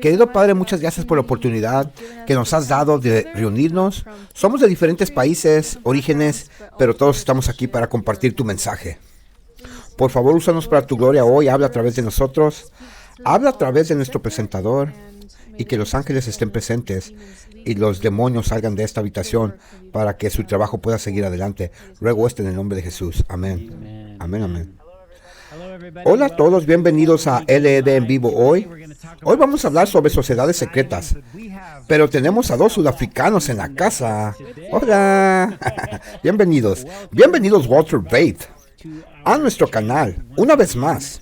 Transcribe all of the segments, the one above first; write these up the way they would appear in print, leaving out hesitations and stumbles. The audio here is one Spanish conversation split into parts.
Querido Padre, muchas gracias por la oportunidad que nos has dado de reunirnos. Somos de diferentes países, orígenes, pero todos estamos aquí para compartir tu mensaje. Por favor, úsanos para tu gloria hoy. Habla a través de nosotros. Habla a través de nuestro presentador. Y que los ángeles estén presentes y los demonios salgan de esta habitación para que su trabajo pueda seguir adelante. Ruego esto en el nombre de Jesús. Amén. Amén, amén. Hola a todos, bienvenidos a LED en vivo hoy. Hoy vamos a hablar sobre sociedades secretas, pero tenemos a dos sudafricanos en la casa. Hola. Bienvenidos. Bienvenidos Walter Bate a nuestro canal, una vez más.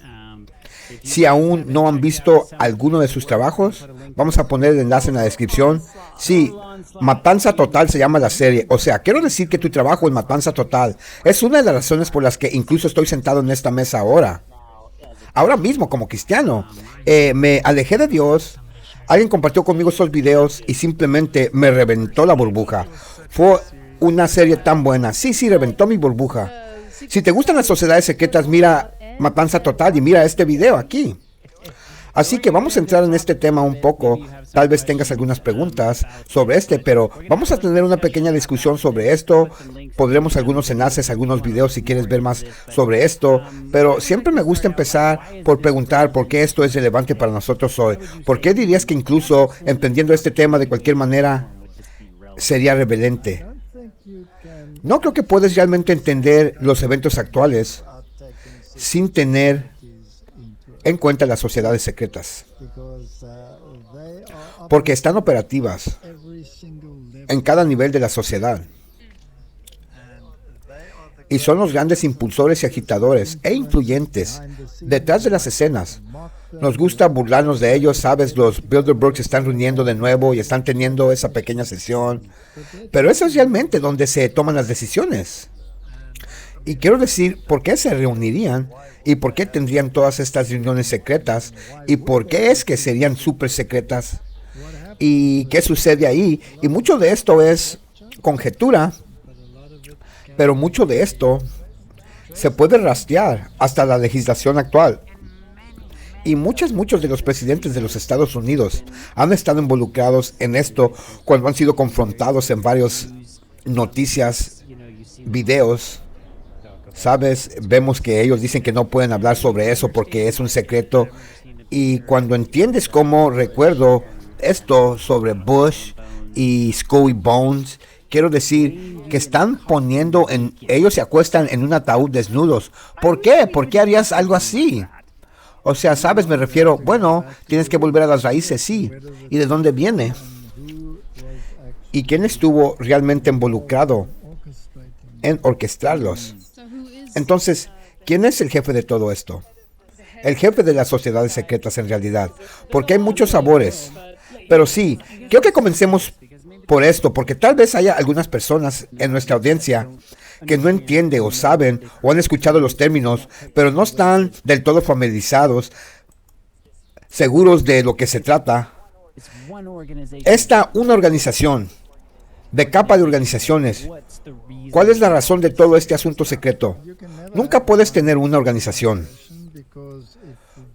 Si aún no han visto alguno de sus trabajos, vamos a poner el enlace en la descripción. Sí, Matanza Total se llama la serie. O sea, quiero decir que tu trabajo en Matanza Total es una de las razones por las que incluso estoy sentado en esta mesa ahora. Ahora mismo, como cristiano. Me alejé de Dios. Alguien compartió conmigo estos videos y simplemente me reventó la burbuja. Fue una serie tan buena. Sí, reventó mi burbuja. Si te gustan las sociedades secretas, mira Matanza Total y mira este video aquí. Así que vamos a entrar en este tema un poco. Tal vez tengas algunas preguntas sobre pero vamos a tener una pequeña discusión sobre esto. Podremos algunos enlaces, algunos videos si quieres ver más sobre esto. Pero siempre me gusta empezar por preguntar por qué esto es relevante para nosotros hoy. ¿Por qué dirías que incluso entendiendo este tema de cualquier manera sería rebelante? No creo que puedes realmente entender los eventos actuales sin tener en cuenta las sociedades secretas, porque están operativas en cada nivel de la sociedad y son los grandes impulsores y agitadores e influyentes detrás de las escenas. Nos gusta burlarnos de ellos, sabes, los Bilderbergs se están reuniendo de nuevo y están teniendo esa pequeña sesión, pero eso es realmente donde se toman las decisiones. Y quiero decir, ¿por qué se reunirían? ¿Y por qué tendrían todas estas reuniones secretas? ¿Y por qué es que serían súper secretas? ¿Y qué sucede ahí? Y mucho de esto es conjetura, pero mucho de esto se puede rastrear hasta la legislación actual. Y muchos de los presidentes de los Estados Unidos han estado involucrados en esto cuando han sido confrontados en varias noticias, videos. Sabes, vemos que ellos dicen que no pueden hablar sobre eso porque es un secreto. Y cuando entiendes cómo recuerdo esto sobre Bush y Skull Bones, quiero decir que están poniendo ellos se acuestan en un ataúd desnudos. ¿Por qué? ¿Por qué harías algo así? O sea, sabes, me refiero, bueno, tienes que volver a las raíces, sí. ¿Y de dónde viene? ¿Y quién estuvo realmente involucrado en orquestarlos? Entonces, ¿quién es el jefe de todo esto? El jefe de las sociedades secretas en realidad. Porque hay muchos sabores. Pero sí, quiero que comencemos por esto, porque tal vez haya algunas personas en nuestra audiencia que no entienden o saben o han escuchado los términos, pero no están del todo familiarizados, seguros de lo que se trata. Una organización, de capa de organizaciones. ¿Cuál es la razón de todo este asunto secreto? Nunca puedes tener una organización,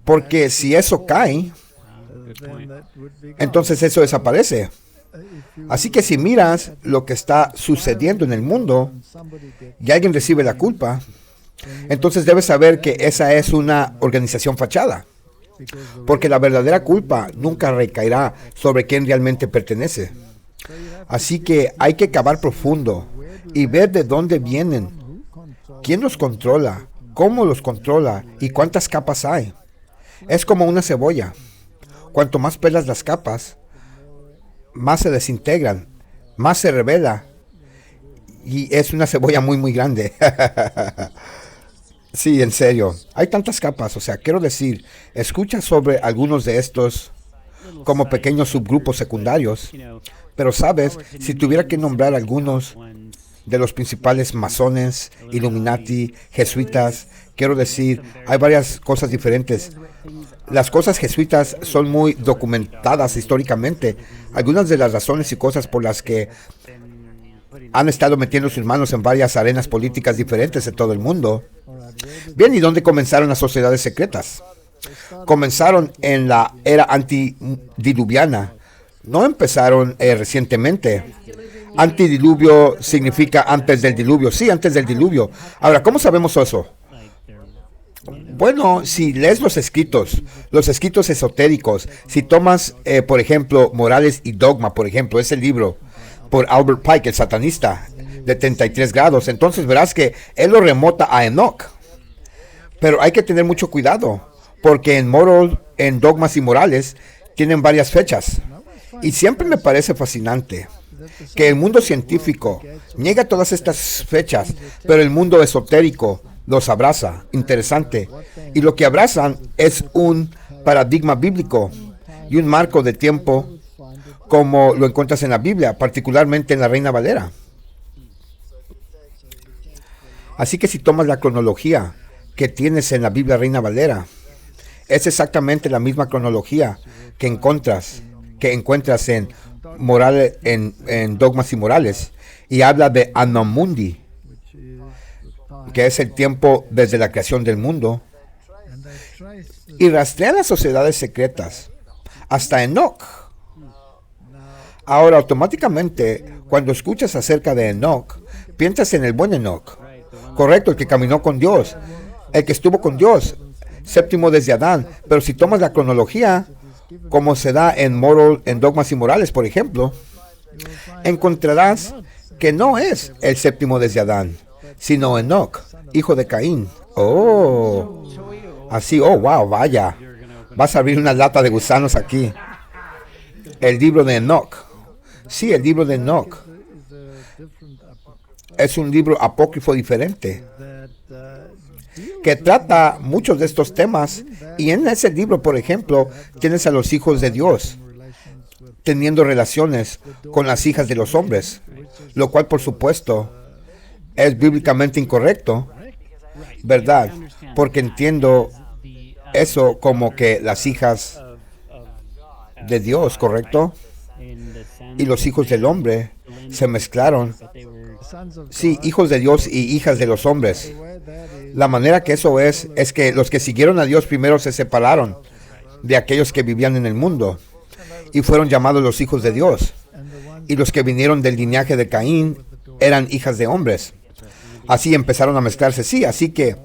porque si eso cae, entonces eso desaparece. Así que si miras lo que está sucediendo en el mundo y alguien recibe la culpa, entonces debes saber que esa es una organización fachada, porque la verdadera culpa nunca recaerá sobre quien realmente pertenece. Así que hay que cavar profundo y ver de dónde vienen, quién los controla, cómo los controla y cuántas capas hay. Es como una cebolla. Cuanto más pelas las capas, más se desintegran, más se revela. Y es una cebolla muy, muy grande. Sí, en serio. Hay tantas capas. O sea, quiero decir, escucha sobre algunos de estos como pequeños subgrupos secundarios. Pero sabes, si tuviera que nombrar algunos de los principales masones, Illuminati, jesuitas, quiero decir, hay varias cosas diferentes. Las cosas jesuitas son muy documentadas históricamente. Algunas de las razones y cosas por las que han estado metiendo sus manos en varias arenas políticas diferentes de todo el mundo. Bien, ¿y dónde comenzaron las sociedades secretas? Comenzaron en la era antidiluviana. No empezaron recientemente. Antidiluvio significa antes del diluvio. Sí, antes del diluvio. Ahora, ¿cómo sabemos eso? Bueno, si lees los escritos esotéricos, si tomas, por ejemplo, Morales y Dogma, por ejemplo, ese libro por Albert Pike, el satanista, de 33 grados, entonces verás que él lo remota a Enoch. Pero hay que tener mucho cuidado, porque en Dogmas y Morales, tienen varias fechas. Y siempre me parece fascinante que el mundo científico niega todas estas fechas, pero el mundo esotérico los abraza. Interesante. Y lo que abrazan es un paradigma bíblico y un marco de tiempo como lo encuentras en la Biblia, particularmente en la Reina Valera. Así que si tomas la cronología que tienes en la Biblia Reina Valera, es exactamente la misma cronología que encuentras en Dogmas y Morales, y habla de Annum Mundi, que es el tiempo desde la creación del mundo, y rastrea las sociedades secretas hasta Enoch. Ahora, automáticamente, cuando escuchas acerca de Enoch, piensas en el buen Enoch, correcto, el que caminó con Dios, el que estuvo con Dios, séptimo desde Adán. Pero si tomas la cronología, como se da en Dogmas y Morales, por ejemplo, encontrarás que no es el séptimo desde Adán, sino Enoch, hijo de Caín. Oh, así, oh, wow, vaya. Vas a abrir una lata de gusanos aquí. El libro de Enoch. Sí, el libro de Enoch es un libro apócrifo diferente que trata muchos de estos temas, y en ese libro, por ejemplo, tienes a los hijos de Dios teniendo relaciones con las hijas de los hombres, lo cual, por supuesto, es bíblicamente incorrecto, ¿verdad? Porque entiendo eso como que las hijas de Dios, ¿correcto? Y los hijos del hombre se mezclaron. Sí, hijos de Dios y hijas de los hombres. La manera que eso es que los que siguieron a Dios primero se separaron de aquellos que vivían en el mundo y fueron llamados los hijos de Dios. Y los que vinieron del linaje de Caín eran hijas de hombres. Así empezaron a mezclarse. Sí, así que,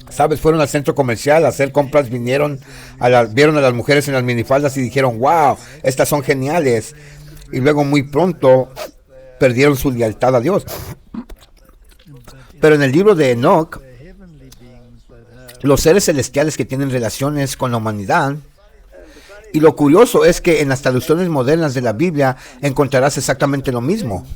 ¿sabes? Fueron al centro comercial a hacer compras, vieron a las mujeres en las minifaldas y dijeron, wow, estas son geniales. Y luego muy pronto perdieron su lealtad a Dios. Pero en el libro de Enoch, los seres celestiales que tienen relaciones con la humanidad, y lo curioso es que en las traducciones modernas de la Biblia encontrarás exactamente lo mismo,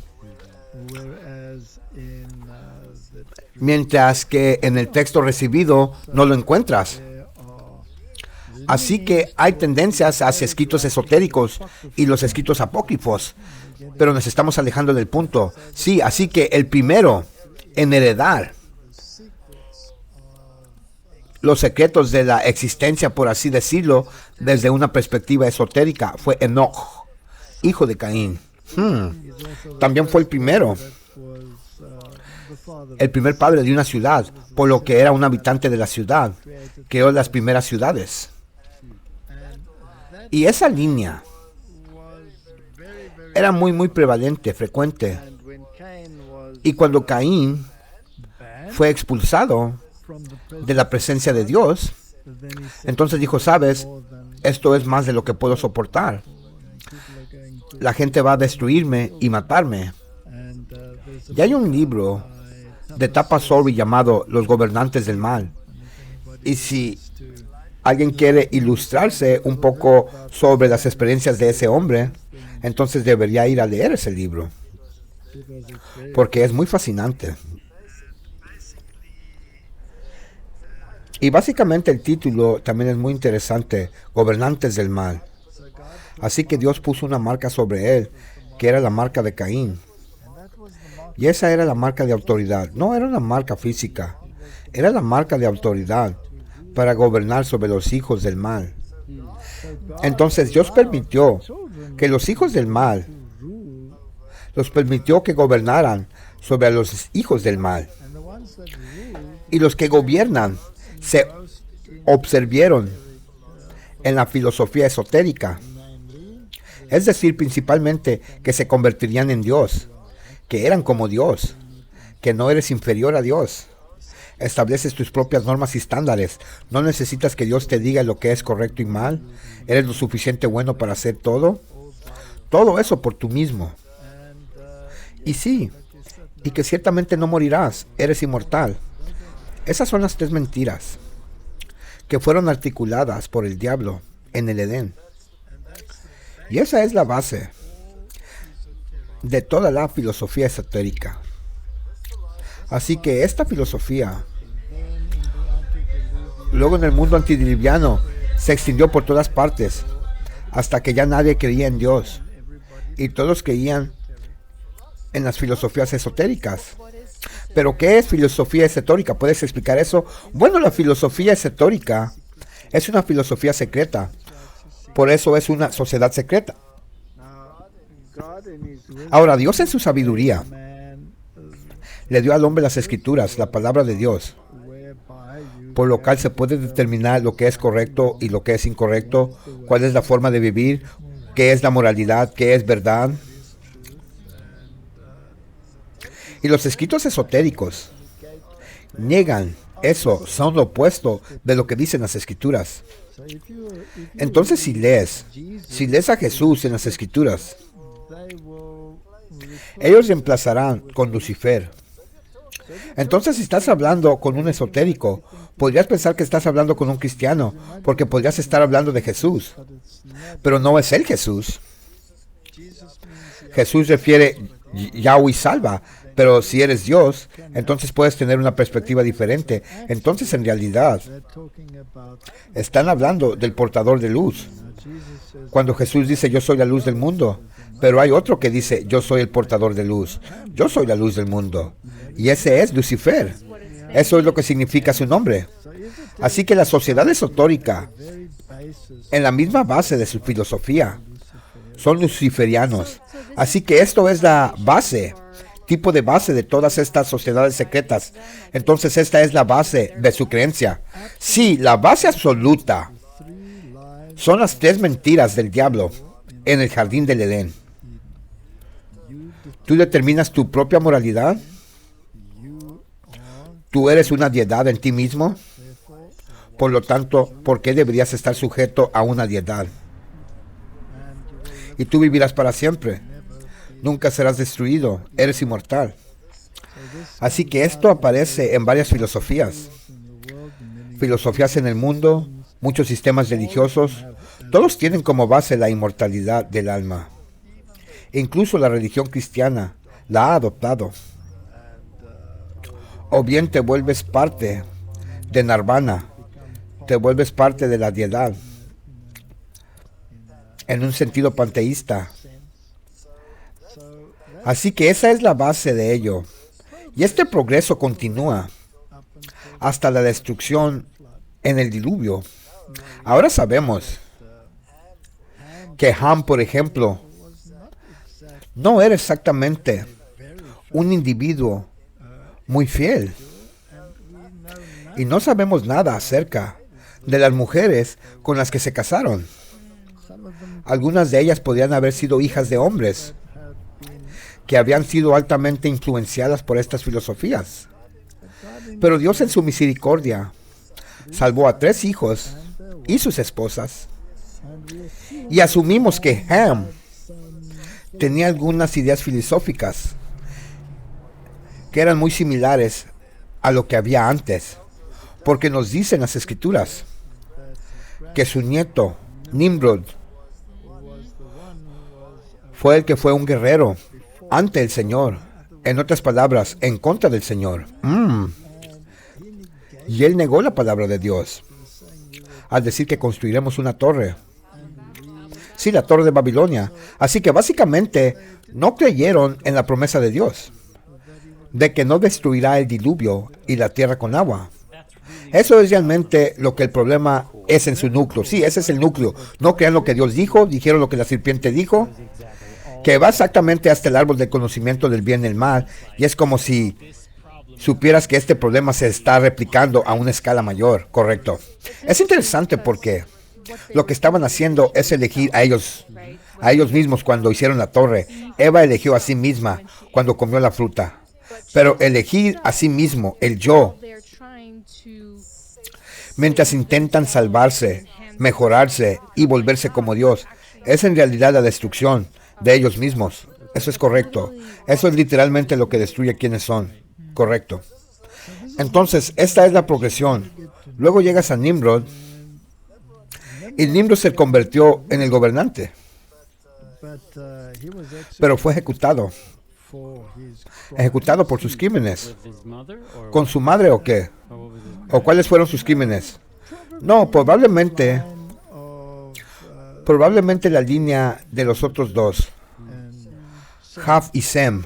mientras que en el texto recibido no lo encuentras. Así que hay tendencias hacia escritos esotéricos y los escritos apócrifos, pero nos estamos alejando del punto. Sí, así que el primero en heredar los secretos de la existencia, por así decirlo, desde una perspectiva esotérica, fue Enoch, hijo de Caín. También fue el primer padre de una ciudad, por lo que era un habitante de la ciudad, creó las primeras ciudades. Y esa línea era muy prevalente, frecuente. Y cuando Caín fue expulsado de la presencia de Dios, entonces dijo, sabes, esto es más de lo que puedo soportar. La gente va a destruirme y matarme. Y hay un libro de Tapa Sorby llamado Los Gobernantes del Mal. Y si alguien quiere ilustrarse un poco sobre las experiencias de ese hombre, entonces debería ir a leer ese libro, porque es muy fascinante. Y básicamente el título también es muy interesante, Gobernantes del Mal. Así que Dios puso una marca sobre él, que era la marca de Caín. Y esa era la marca de autoridad. No era una marca física, era la marca de autoridad para gobernar sobre los hijos del mal. Entonces Dios permitió que los hijos del mal, los permitió que gobernaran sobre los hijos del mal. Y los que gobiernan se observaron en la filosofía esotérica. Es decir, principalmente que se convertirían en Dios, que eran como Dios, que no eres inferior a Dios. Estableces tus propias normas y estándares. No necesitas que Dios te diga lo que es correcto y mal. Eres lo suficiente bueno para hacer todo. Todo eso por tú mismo. Y sí, y que ciertamente no morirás. Eres inmortal. Esas son las tres mentiras que fueron articuladas por el diablo en el Edén. Y esa es la base de toda la filosofía esotérica. Así que esta filosofía, luego en el mundo antediluviano, se extendió por todas partes, hasta que ya nadie creía en Dios, y todos creían en las filosofías esotéricas. ¿Pero qué es filosofía esotérica? ¿Puedes explicar eso? Bueno, la filosofía esotérica es una filosofía secreta, por eso es una sociedad secreta. Ahora, Dios en su sabiduría le dio al hombre las escrituras, la palabra de Dios, por lo cual se puede determinar lo que es correcto y lo que es incorrecto, cuál es la forma de vivir, qué es la moralidad, qué es verdad. Y los escritos esotéricos niegan eso, son lo opuesto de lo que dicen las escrituras. Entonces, si lees a Jesús en las escrituras, ellos reemplazarán con Lucifer. Entonces, si estás hablando con un esotérico, podrías pensar que estás hablando con un cristiano, porque podrías estar hablando de Jesús. Pero no es él Jesús. Jesús refiere Yahweh salva, pero si eres Dios, entonces puedes tener una perspectiva diferente. Entonces, en realidad, están hablando del portador de luz. Cuando Jesús dice, yo soy la luz del mundo, pero hay otro que dice, yo soy el portador de luz. Yo soy la luz del mundo. Y ese es Lucifer. Eso es lo que significa su nombre. Así que la sociedad esotérica, en la misma base de su filosofía, son luciferianos. Así que esto es la base, tipo de base de todas estas sociedades secretas. Entonces esta es la base de su creencia. Sí, la base absoluta son las tres mentiras del diablo en el jardín del Edén. Tú determinas tu propia moralidad. Tú eres una deidad en ti mismo. Por lo tanto, ¿por qué deberías estar sujeto a una deidad? Y tú vivirás para siempre. Nunca serás destruido. Eres inmortal. Así que esto aparece en varias filosofías. Filosofías en el mundo, muchos sistemas religiosos, todos tienen como base la inmortalidad del alma. Incluso la religión cristiana la ha adoptado. O bien te vuelves parte de Nirvana, te vuelves parte de la deidad, en un sentido panteísta. Así que esa es la base de ello. Y este progreso continúa hasta la destrucción en el diluvio. Ahora sabemos que Ham, por ejemplo, no era exactamente un individuo muy fiel. Y no sabemos nada acerca de las mujeres con las que se casaron. Algunas de ellas podrían haber sido hijas de hombres que habían sido altamente influenciadas por estas filosofías. Pero Dios en su misericordia salvó a 3 hijos y sus esposas. Y asumimos que Ham tenía algunas ideas filosóficas que eran muy similares a lo que había antes, porque nos dicen las escrituras que su nieto, Nimrod, fue el que fue un guerrero ante el Señor. En otras palabras, en contra del Señor. Y él negó la palabra de Dios al decir que construiremos una torre. Sí, la torre de Babilonia. Así que básicamente no creyeron en la promesa de Dios de que no destruirá el diluvio y la tierra con agua. Eso es realmente lo que el problema es en su núcleo. Sí, ese es el núcleo. No crean lo que Dios dijo, dijeron lo que la serpiente dijo, que va exactamente hasta el árbol del conocimiento del bien y el mal, y es como si supieras que este problema se está replicando a una escala mayor, correcto. Es interesante porque Lo que estaban haciendo es elegir a ellos mismos cuando hicieron la torre. Eva eligió a sí misma cuando comió la fruta. Pero elegir a sí mismo, el yo, mientras intentan salvarse, mejorarse y volverse como Dios, es en realidad la destrucción de ellos mismos. Eso es correcto. Eso es literalmente lo que destruye quienes son. Correcto. Entonces, esta es la progresión. Luego llegas a Nimrod, y Nimrod se convirtió en el gobernante, pero fue ejecutado por sus crímenes. ¿Con su madre o qué? ¿O cuáles fueron sus crímenes? No, probablemente la línea de los otros dos, Jaf y Sem,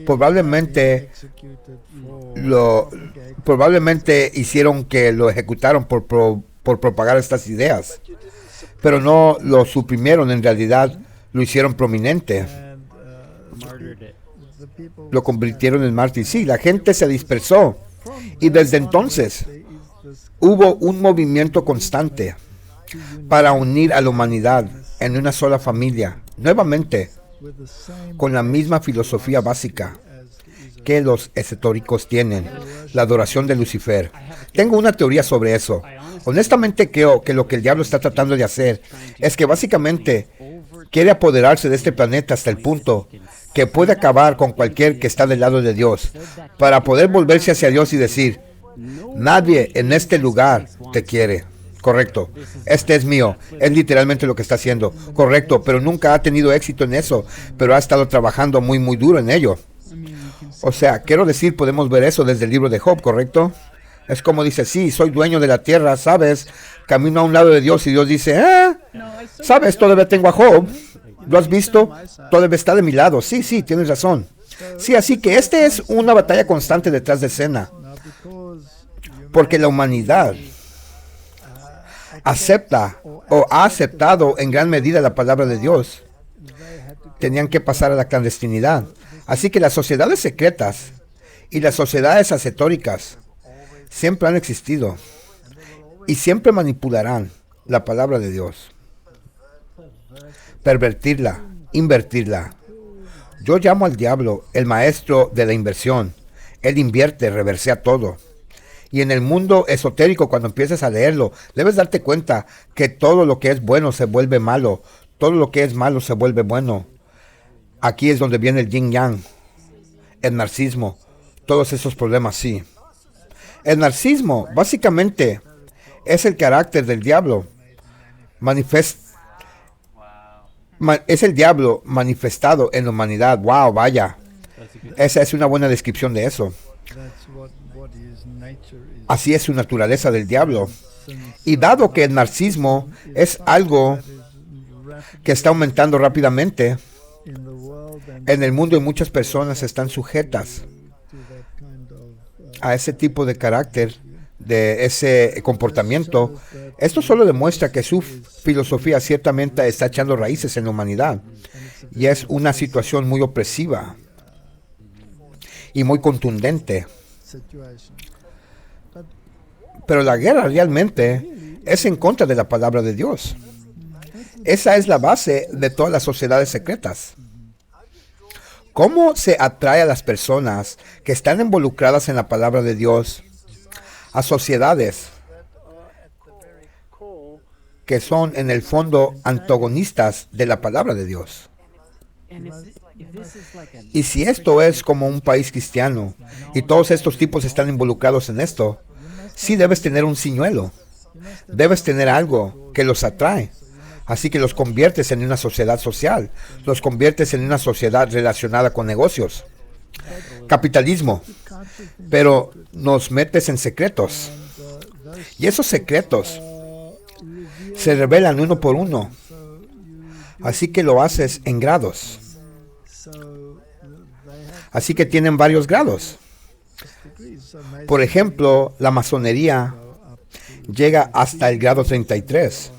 probablemente hicieron que lo ejecutaron por propagar estas ideas, pero no lo suprimieron, en realidad lo hicieron prominente, lo convirtieron en mártir. Sí, la gente se dispersó y desde entonces hubo un movimiento constante para unir a la humanidad en una sola familia, nuevamente, con la misma filosofía básica que los esotéricos tienen, la adoración de Lucifer. Tengo una teoría sobre eso. Honestamente creo que lo que el diablo está tratando de hacer es que básicamente quiere apoderarse de este planeta hasta el punto que puede acabar con cualquier que está del lado de Dios, para poder volverse hacia Dios y decir: nadie en este lugar te quiere. Correcto. Este es mío. Es literalmente lo que está haciendo. Correcto, pero nunca ha tenido éxito en eso, pero ha estado trabajando muy, muy duro en ello. O sea, quiero decir, podemos ver eso desde el libro de Job, ¿correcto? Es como dice: sí, soy dueño de la tierra, ¿sabes? Camino a un lado de Dios y Dios dice: ¿sabes? Todavía tengo a Job. ¿Lo has visto? Todavía está de mi lado. Sí, sí, tienes razón. Sí, así que esta es una batalla constante detrás de escena. Porque la humanidad acepta o ha aceptado en gran medida la palabra de Dios. Tenían que pasar a la clandestinidad. Así que las sociedades secretas y las sociedades ascetóricas siempre han existido y siempre manipularán la palabra de Dios, pervertirla, invertirla. Yo llamo al diablo el maestro de la inversión. Él invierte, reversea todo. Y en el mundo esotérico, cuando empieces a leerlo, debes darte cuenta que todo lo que es bueno se vuelve malo, todo lo que es malo se vuelve bueno. Aquí es donde viene el yin yang, el narcisismo, todos esos problemas, sí. El narcisismo, básicamente, es el carácter del diablo. Es el diablo manifestado en la humanidad. Wow, vaya. Esa es una buena descripción de eso. Así es su naturaleza del diablo. Y dado que el narcisismo es algo que está aumentando rápidamente en el mundo, y muchas personas están sujetas a ese tipo de carácter, de ese comportamiento, esto solo demuestra que su filosofía ciertamente está echando raíces en la humanidad, y es una situación muy opresiva y muy contundente. Pero la guerra realmente es en contra de la palabra de Dios. Esa es la base de todas las sociedades secretas. ¿Cómo se atrae a las personas que están involucradas en la palabra de Dios a sociedades que son en el fondo antagonistas de la palabra de Dios? Y si esto es como un país cristiano y todos estos tipos están involucrados en esto, sí debes tener un señuelo, debes tener algo que los atrae. Así que los conviertes en una sociedad social, los conviertes en una sociedad relacionada con negocios, capitalismo, pero nos metes en secretos. Y esos secretos se revelan uno por uno. Así que lo haces en grados. Así que tienen varios grados. Por ejemplo, la masonería llega hasta el grado 33.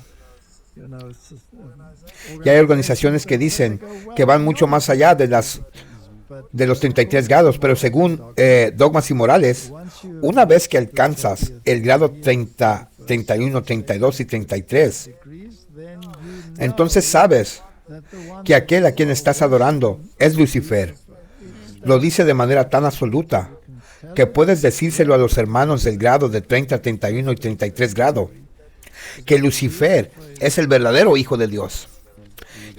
Y hay organizaciones que dicen que van mucho más allá de los 33 grados, pero según Dogmas y Morales, una vez que alcanzas el grado 33, 31, 32 y 33. Entonces sabes que aquel a quien estás adorando es Lucifer. Lo dice de manera tan absoluta que puedes decírselo a los hermanos del grado de 30, 31 y 33 grado, que Lucifer es el verdadero Hijo de Dios.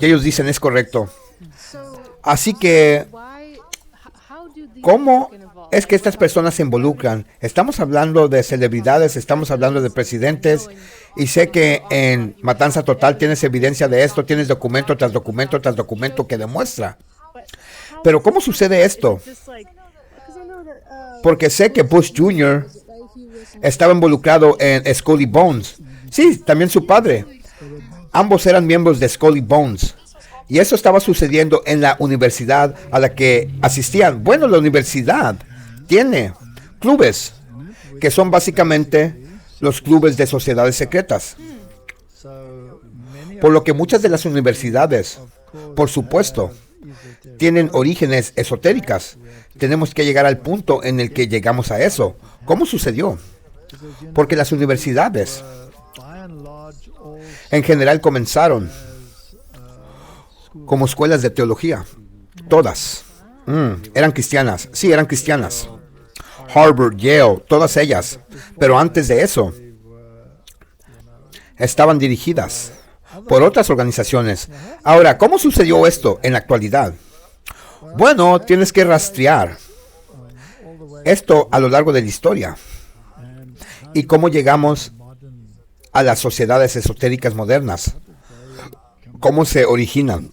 Y ellos dicen, es correcto. Así que, ¿cómo es que estas personas se involucran? Estamos hablando de celebridades, estamos hablando de presidentes, y sé que en Matanza Total tienes evidencia de esto, tienes documento tras documento tras documento que demuestra. Pero ¿cómo sucede esto? Porque sé que Bush Jr. estaba involucrado en Skull y Bones. Sí, también su padre. Ambos eran miembros de Skull y Bones. Y eso estaba sucediendo en la universidad a la que asistían. Bueno, la universidad tiene clubes, que son básicamente los clubes de sociedades secretas. Por lo que muchas de las universidades, por supuesto, tienen orígenes esotéricas. Tenemos que llegar al punto en el que llegamos a eso. ¿Cómo sucedió? Porque las universidades, en general, comenzaron como escuelas de teología. Todas. Eran cristianas. Sí, eran cristianas. Harvard, Yale, todas ellas. Pero antes de eso, estaban dirigidas por otras organizaciones. Ahora, ¿cómo sucedió esto en la actualidad? Bueno, tienes que rastrear esto a lo largo de la historia. ¿Y cómo llegamos a las sociedades esotéricas modernas? ¿Cómo se originan?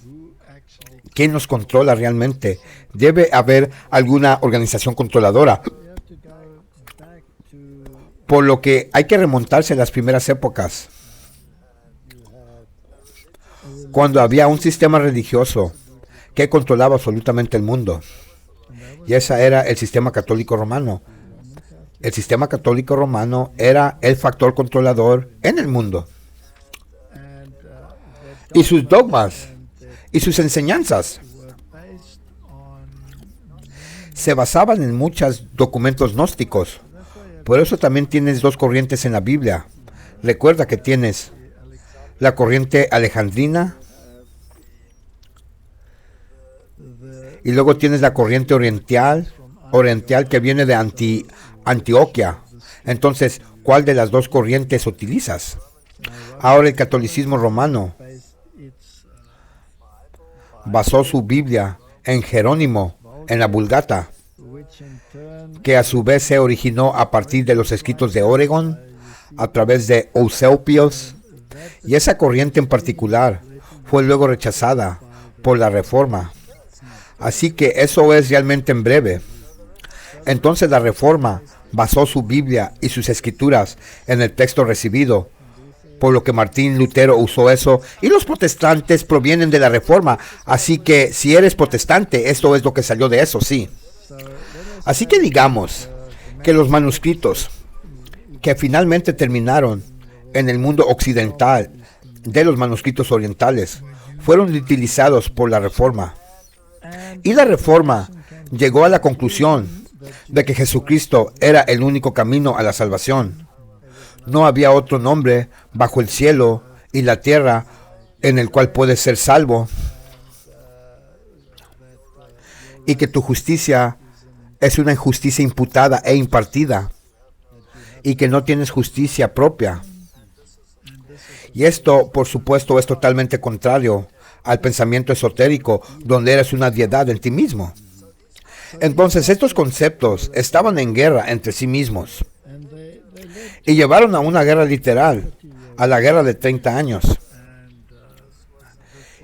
¿Quién nos controla realmente? Debe haber alguna organización controladora. Por lo que hay que remontarse a las primeras épocas, cuando había un sistema religioso que controlaba absolutamente el mundo. Y ese era el sistema católico romano. El sistema católico romano era el factor controlador en el mundo. Y sus dogmas y sus enseñanzas se basaban en muchos documentos gnósticos. Por eso también tienes dos corrientes en la Biblia. Recuerda que tienes la corriente alejandrina y luego tienes la corriente oriental que viene de Antioquia. Entonces, ¿cuál de las dos corrientes utilizas? Ahora el catolicismo romano basó su Biblia en Jerónimo, en la Vulgata, que a su vez se originó a partir de los escritos de Oregón, a través de Eusebius, y esa corriente en particular fue luego rechazada por la Reforma. Así que eso es realmente en breve. Entonces la Reforma basó su Biblia y sus escrituras en el texto recibido, por lo que Martín Lutero usó eso, y los protestantes provienen de la Reforma. Así que si eres protestante, esto es lo que salió de eso, sí. Así que digamos que los manuscritos que finalmente terminaron en el mundo occidental de los manuscritos orientales fueron utilizados por la Reforma. Y la Reforma llegó a la conclusión de que Jesucristo era el único camino a la salvación. No había otro nombre bajo el cielo y la tierra en el cual puedes ser salvo. Y que tu justicia es una injusticia imputada e impartida. Y que no tienes justicia propia. Y esto, por supuesto, es totalmente contrario al pensamiento esotérico, donde eres una deidad en ti mismo. Entonces, estos conceptos estaban en guerra entre sí mismos. Y llevaron a una guerra literal, a la guerra de 30 años.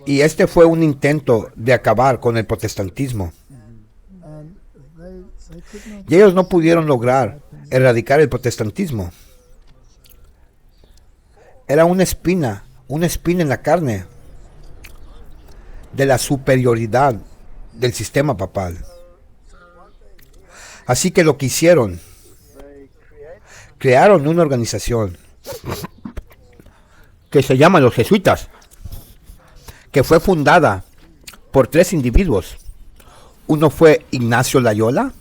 Y este fue un intento de acabar con el protestantismo. Y ellos no pudieron lograr erradicar el protestantismo. Era una espina en la carne de la superioridad del sistema papal. Así que lo que hicieron, crearon una organización que se llama los Jesuitas, que fue fundada por 3 individuos. Uno fue Ignacio Loyola,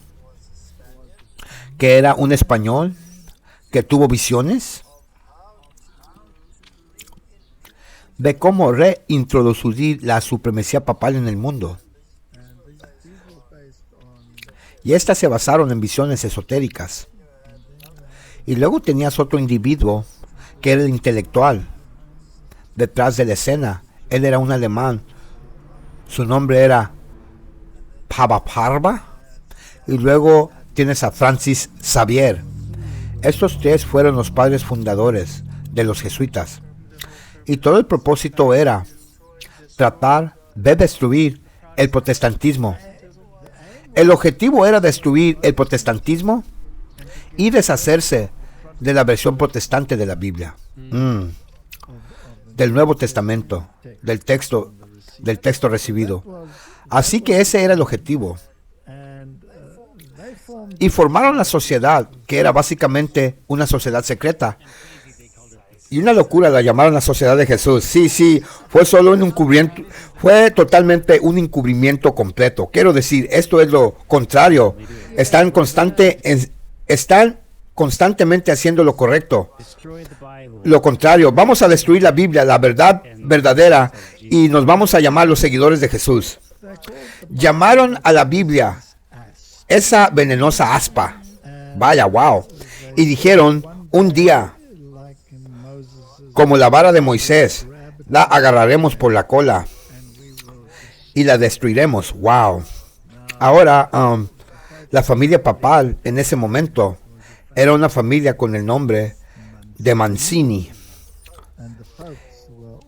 que era un español que tuvo visiones. de cómo reintroducir la supremacía papal en el mundo. Y estas se basaron en visiones esotéricas. Y luego tenías otro individuo que era el intelectual detrás de la escena. Él era un alemán. Su nombre era Pavaparva. Y luego tienes a Francis Xavier. Estos tres fueron los padres fundadores de los jesuitas. Y todo el propósito era tratar de destruir el protestantismo. El objetivo era destruir el protestantismo y deshacerse de la versión protestante de la Biblia, del Nuevo Testamento, del texto recibido. Así que ese era el objetivo. Y formaron la sociedad, que era básicamente una sociedad secreta. Y una locura la llamaron la Sociedad de Jesús. Sí, fue solo un encubrimiento, fue totalmente un encubrimiento completo. Quiero decir, esto es lo contrario. Están constantemente haciendo lo correcto. Lo contrario, vamos a destruir la Biblia, la verdad verdadera, y nos vamos a llamar los seguidores de Jesús. Llamaron a la Biblia esa venenosa aspa. Vaya, wow. Y dijeron, un día, como la vara de Moisés, la agarraremos por la cola y la destruiremos. Wow. Ahora, la familia papal en ese momento era una familia con el nombre de Mancini.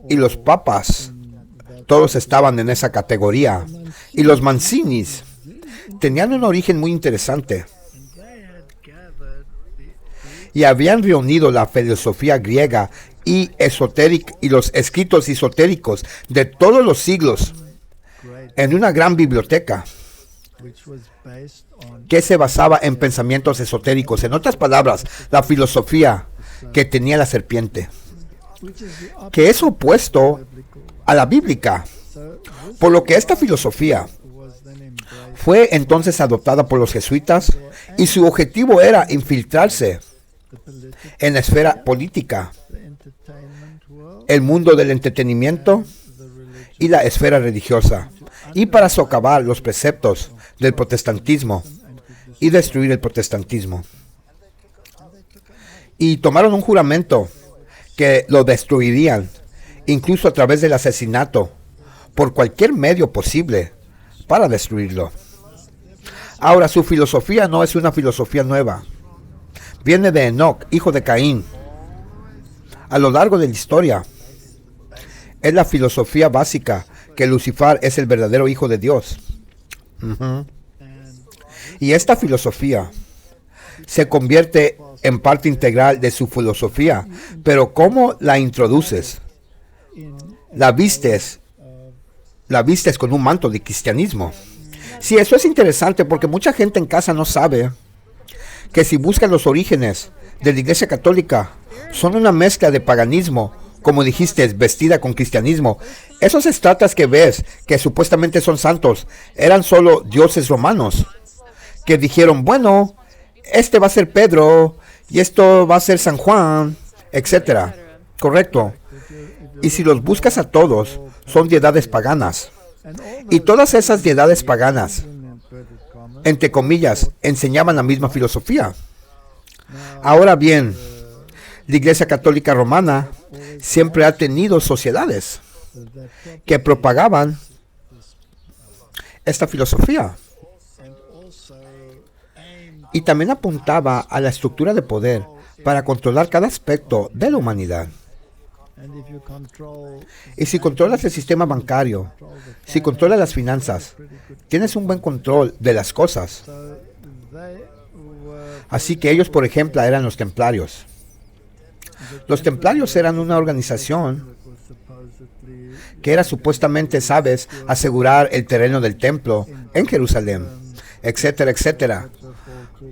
Y los papas, todos estaban en esa categoría. Y los Mancinis tenían un origen muy interesante. Y habían reunido la filosofía griega y esotérica y los escritos esotéricos de todos los siglos en una gran biblioteca que se basaba en pensamientos esotéricos. En otras palabras, la filosofía que tenía la serpiente, que es opuesto a la bíblica. Por lo que esta filosofía fue entonces adoptada por los jesuitas y su objetivo era infiltrarse en la esfera política, el mundo del entretenimiento y la esfera religiosa, y para socavar los preceptos del protestantismo y destruir el protestantismo. Y tomaron un juramento que lo destruirían, incluso a través del asesinato, por cualquier medio posible, para destruirlo. Ahora, su filosofía no es una filosofía nueva. Viene de Enoch, hijo de Caín. A lo largo de la historia, es la filosofía básica que Lucifer es el verdadero hijo de Dios. Y esta filosofía se convierte en parte integral de su filosofía. Pero ¿cómo la introduces? La vistes con un manto de cristianismo. Sí, eso es interesante porque mucha gente en casa no sabe que si buscan los orígenes de la Iglesia Católica, son una mezcla de paganismo, como dijiste, vestida con cristianismo. Esos estratas que ves, que supuestamente son santos, eran solo dioses romanos, que dijeron, bueno, este va a ser Pedro, y esto va a ser San Juan, etcétera. Correcto. Y si los buscas a todos, son deidades paganas. Y todas esas deidades paganas, entre comillas, enseñaban la misma filosofía. Ahora bien, la Iglesia Católica Romana siempre ha tenido sociedades que propagaban esta filosofía. Y también apuntaba a la estructura de poder para controlar cada aspecto de la humanidad. Y si controlas el sistema bancario, si controlas las finanzas, tienes un buen control de las cosas. Así que ellos, por ejemplo, eran los templarios. Los templarios eran una organización que era supuestamente, sabes, asegurar el terreno del templo en Jerusalén, etcétera, etcétera,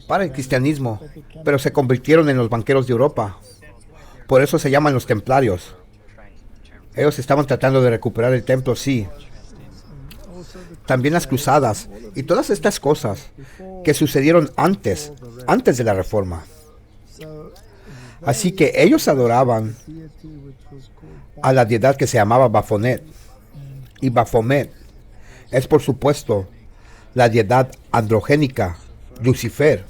para el cristianismo, pero se convirtieron en los banqueros de Europa. Por eso se llaman los templarios. Ellos estaban tratando de recuperar el templo, sí. También las cruzadas y todas estas cosas que sucedieron antes de la Reforma. Así que ellos adoraban a la deidad que se llamaba Baphomet. Y Baphomet es, por supuesto, la deidad androgénica, Lucifer,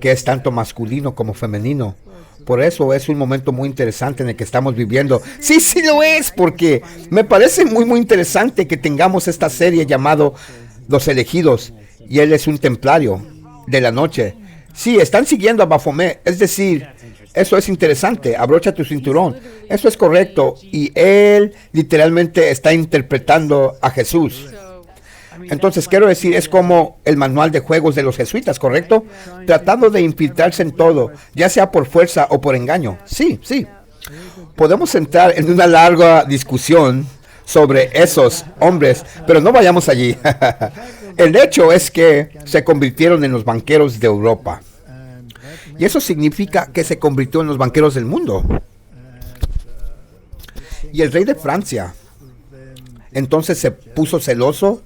que es tanto masculino como femenino. Por eso es un momento muy interesante en el que estamos viviendo. Sí, sí lo es, porque me parece muy, muy interesante que tengamos esta serie llamado Los Elegidos, y él es un templario de la noche. Sí, están siguiendo a Baphomet, es decir, eso es interesante, abrocha tu cinturón, eso es correcto, y él literalmente está interpretando a Jesús. Entonces, quiero decir, es como el manual de juegos de los jesuitas, ¿correcto? Tratando de infiltrarse en todo, ya sea por fuerza o por engaño. Sí, sí. Podemos entrar en una larga discusión sobre esos hombres, pero no vayamos allí. El hecho es que se convirtieron en los banqueros de Europa. Y eso significa que se convirtió en los banqueros del mundo. Y el rey de Francia entonces se puso celoso.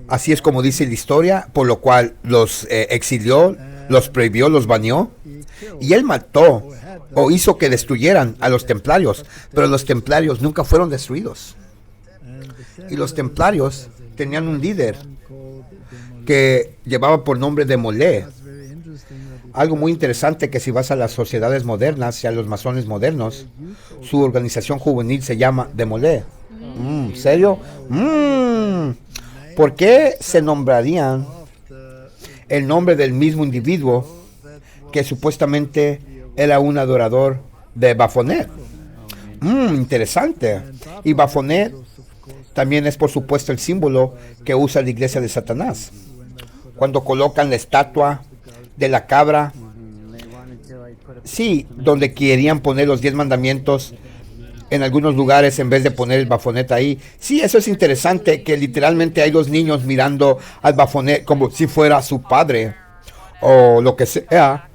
Así es como dice la historia, por lo cual los exilió, los prohibió, los baneó, y él mató o hizo que destruyeran a los templarios, pero los templarios nunca fueron destruidos. Y los templarios tenían un líder que llevaba por nombre de Molé. Algo muy interesante, que si vas a las sociedades modernas y a los masones modernos, su organización juvenil se llama de Molé. ¿Serio? ¿Por qué se nombrarían el nombre del mismo individuo que supuestamente era un adorador de Baphomet? Interesante. Y Baphomet también es, por supuesto, el símbolo que usa la iglesia de Satanás. Cuando colocan la estatua de la cabra, sí, donde querían poner los 10 mandamientos en algunos lugares en vez de poner el Baphomet ahí. Sí, eso es interesante, que literalmente hay dos niños mirando al Baphomet como si fuera su padre o lo que sea.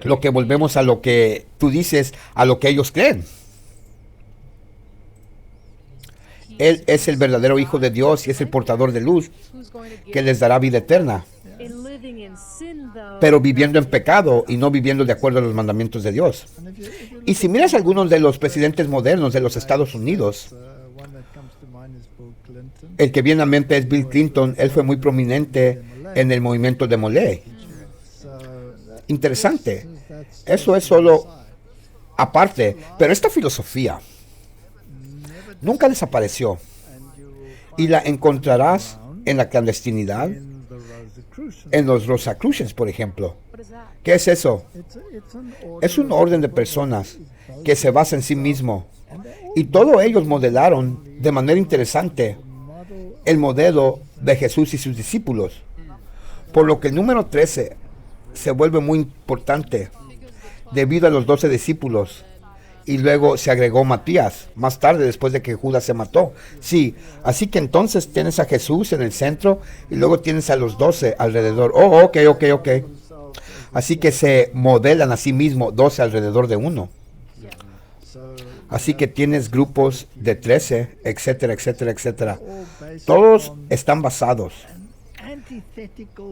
Lo que volvemos a lo que tú dices, a lo que ellos creen. Él es el verdadero Hijo de Dios y es el portador de luz que les dará vida eterna, pero viviendo en pecado y no viviendo de acuerdo a los mandamientos de Dios. Y si miras algunos de los presidentes modernos de los Estados Unidos, el que viene a mente es Bill Clinton. Él fue muy prominente en el movimiento de Molé. Interesante. Eso es solo aparte, pero esta filosofía nunca desapareció y la encontrarás en la clandestinidad, en los Rosacrucians, por ejemplo. ¿Qué es eso? Es un orden de personas que se basa en sí mismo, y todos ellos modelaron de manera interesante el modelo de Jesús y sus discípulos, por lo que el número 13 se vuelve muy importante debido a los 12 discípulos. Y luego se agregó Matías, más tarde, después de que Judas se mató. Sí, así que entonces tienes a Jesús en el centro y luego tienes a los 12 alrededor. Ok. Así que se modelan a sí mismos 12 alrededor de uno. Así que tienes grupos de 13, etcétera, etcétera, etcétera. Todos están basados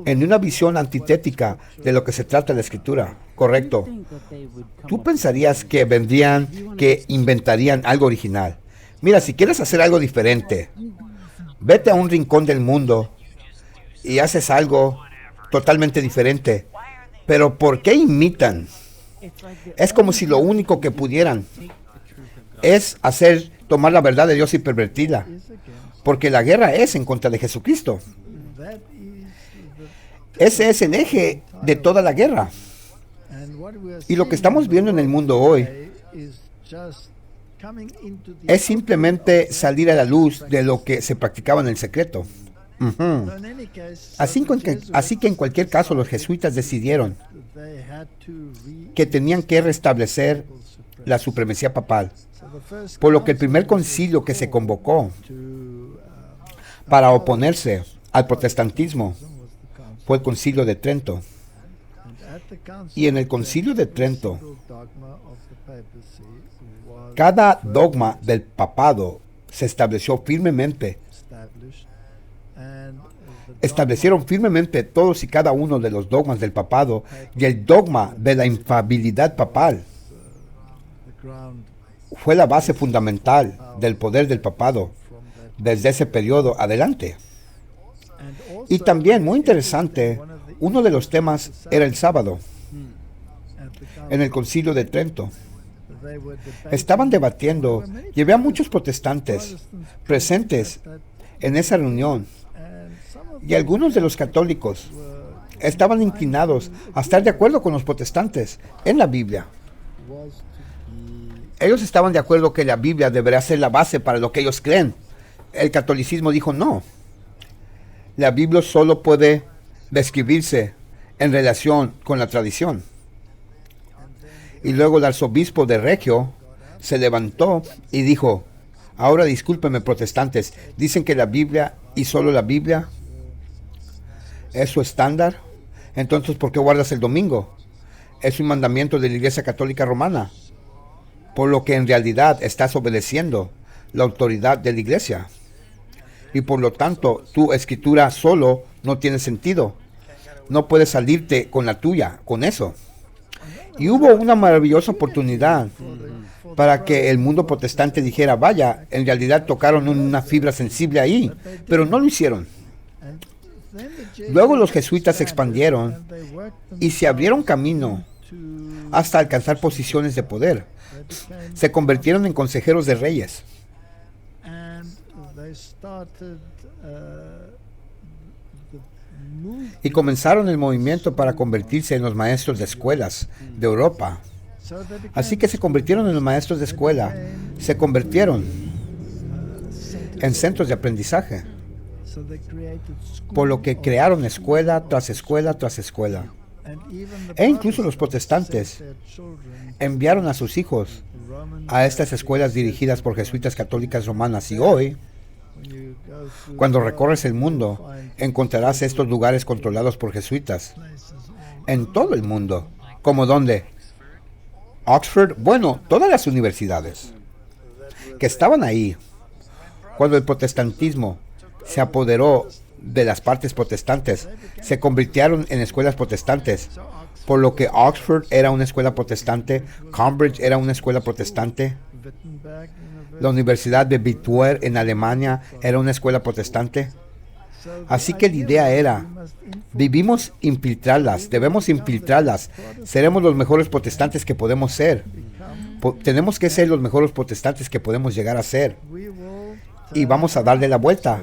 en una visión antitética de lo que se trata de la Escritura, correcto. Tú pensarías que que inventarían algo original. Mira, si quieres hacer algo diferente, vete a un rincón del mundo y haces algo totalmente diferente. Pero ¿por qué imitan? Es como si lo único que pudieran es tomar la verdad de Dios y pervertirla. Porque la guerra es en contra de Jesucristo. Ese es el eje de toda la guerra. Y lo que estamos viendo en el mundo hoy es simplemente salir a la luz de lo que se practicaba en el secreto. Así que en cualquier caso los jesuitas decidieron que tenían que restablecer la supremacía papal, por lo que el primer concilio que se convocó para oponerse al protestantismo fue el Concilio de Trento. Y en el Concilio de Trento, cada dogma del papado se estableció firmemente. Establecieron firmemente todos y cada uno de los dogmas del papado y el dogma de la infalibilidad papal. fue la base fundamental del poder del papado desde ese periodo adelante. Y también, muy interesante, uno de los temas era el sábado. En el Concilio de Trento estaban debatiendo y había muchos protestantes presentes en esa reunión, y algunos de los católicos estaban inclinados a estar de acuerdo con los protestantes en la Biblia. Ellos estaban de acuerdo que la Biblia debería ser la base para lo que ellos creen. El catolicismo dijo no. La Biblia solo puede describirse en relación con la tradición. Y luego el arzobispo de Regio se levantó y dijo: ahora discúlpenme, protestantes, dicen que la Biblia y solo la Biblia es su estándar. Entonces, ¿por qué guardas el domingo? Es un mandamiento de la Iglesia Católica Romana, por lo que en realidad estás obedeciendo la autoridad de la Iglesia. Y por lo tanto, tu escritura solo no tiene sentido. No puedes salirte con la tuya, con eso. Y hubo una maravillosa oportunidad para que el mundo protestante dijera: vaya, en realidad tocaron una fibra sensible ahí, pero no lo hicieron. Luego los jesuitas se expandieron y se abrieron camino hasta alcanzar posiciones de poder. Se convirtieron en consejeros de reyes. Y comenzaron el movimiento para convertirse en los maestros de escuelas de Europa. Así que se convirtieron en los maestros de escuela, se convirtieron en centros de aprendizaje, por lo que crearon escuela tras escuela tras escuela. E incluso los protestantes enviaron a sus hijos a estas escuelas dirigidas por jesuitas católicas romanas. Y hoy, cuando recorres el mundo, encontrarás estos lugares controlados por jesuitas en todo el mundo. ¿Como dónde? Oxford, bueno, todas las universidades que estaban ahí. Cuando el protestantismo se apoderó de las partes protestantes, se convirtieron en escuelas protestantes, por lo que Oxford era una escuela protestante, Cambridge era una escuela protestante, la Universidad de Wittenberg en Alemania era una escuela protestante. Así que la idea era: debemos infiltrarlas, seremos los mejores protestantes que podemos ser. Tenemos que ser los mejores protestantes que podemos llegar a ser. Y vamos a darle la vuelta.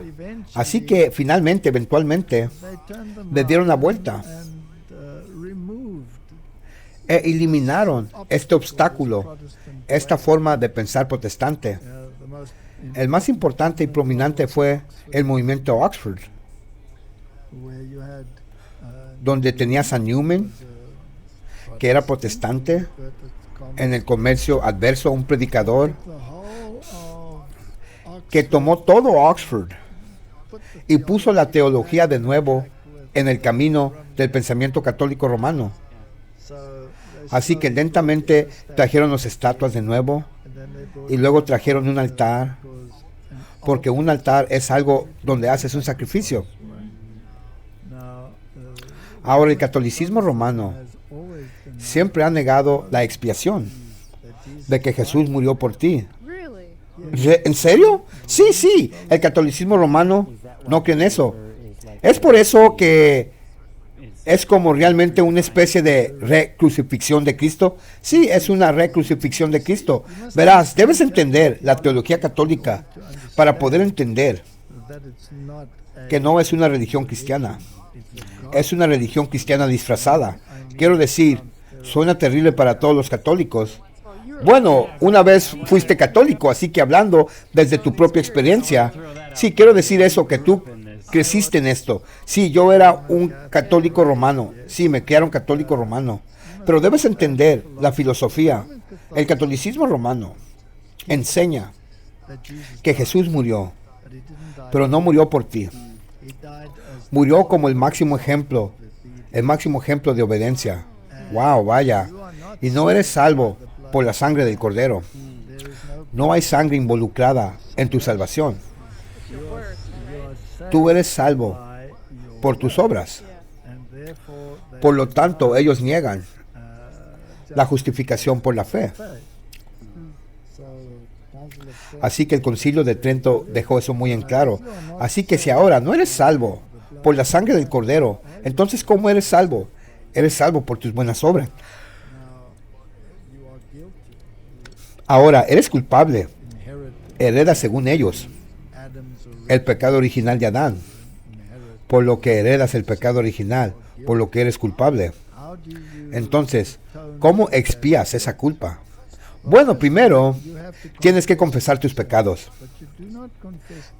Así que finalmente, eventualmente, le dieron la vuelta e eliminaron este obstáculo, esta forma de pensar protestante. El más importante y prominente fue el movimiento Oxford, donde tenías a Newman, que era protestante, en el comercio adverso, un predicador que tomó todo Oxford y puso la teología de nuevo en el camino del pensamiento católico romano. Así que lentamente trajeron las estatuas de nuevo y luego trajeron un altar, porque un altar es algo donde haces un sacrificio. Ahora, el catolicismo romano siempre ha negado la expiación de que Jesús murió por ti. ¿En serio? Sí, el catolicismo romano no cree en eso. Es por eso que es como realmente una especie de recrucifixión de Cristo. Sí, es una recrucifixión de Cristo. Verás, debes entender la teología católica para poder entender que no es una religión cristiana. Es una religión cristiana disfrazada. Quiero decir, suena terrible para todos los católicos. Bueno, una vez fuiste católico, así que hablando desde tu propia experiencia, sí, quiero decir eso, que tú creciste en esto. Sí, yo era un católico romano. Sí, me criaron católico romano. Pero debes entender la filosofía. El catolicismo romano enseña que Jesús murió, pero no murió por ti. Murió como el máximo ejemplo de obediencia. Wow, vaya. Y no eres salvo por la sangre del Cordero. No hay sangre involucrada en tu salvación. Tú eres salvo por tus obras. Por lo tanto, ellos niegan la justificación por la fe. Así que el Concilio de Trento dejó eso muy en claro. Así que si ahora no eres salvo por la sangre del Cordero, entonces ¿cómo eres salvo? Eres salvo por tus buenas obras. Ahora, eres culpable. Hereda según ellos el pecado original de Adán, por lo que heredas el pecado original, por lo que eres culpable. Entonces, ¿cómo expías esa culpa? Bueno, primero, tienes que confesar tus pecados.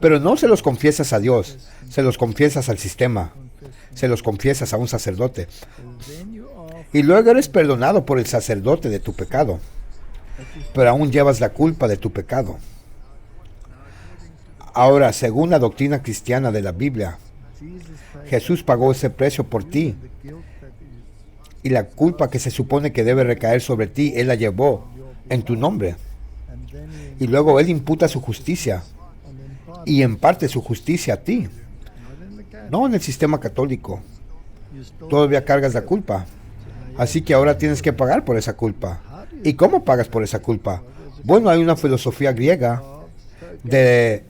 Pero no se los confiesas a Dios, se los confiesas al sistema, se los confiesas a un sacerdote. Y luego eres perdonado por el sacerdote de tu pecado. Pero aún llevas la culpa de tu pecado. Ahora, según la doctrina cristiana de la Biblia, Jesús pagó ese precio por ti. Y la culpa que se supone que debe recaer sobre ti, Él la llevó en tu nombre. Y luego Él imputa su justicia y imparte su justicia a ti. No en el sistema católico. Todavía cargas la culpa. Así que ahora tienes que pagar por esa culpa. ¿Y cómo pagas por esa culpa? Bueno, hay una filosofía griega de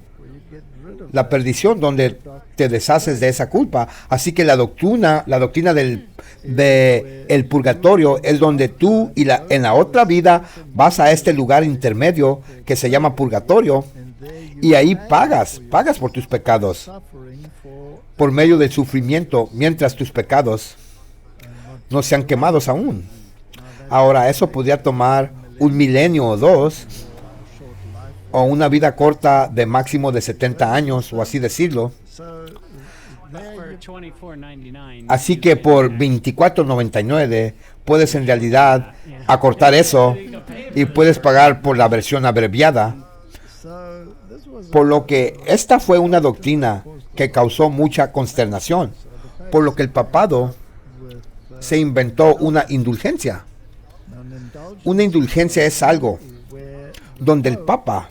la perdición donde te deshaces de esa culpa. Así que la doctrina del purgatorio es donde tú en la otra vida vas a este lugar intermedio que se llama purgatorio y ahí pagas por tus pecados por medio del sufrimiento mientras tus pecados no sean quemados aún. Ahora, eso podría tomar un milenio o dos, o una vida corta de máximo de 70 años, o así decirlo. Así que por $24.99 puedes en realidad acortar eso y puedes pagar por la versión abreviada. Por lo que esta fue una doctrina que causó mucha consternación, por lo que el papado se inventó una indulgencia. Una indulgencia es algo donde el Papa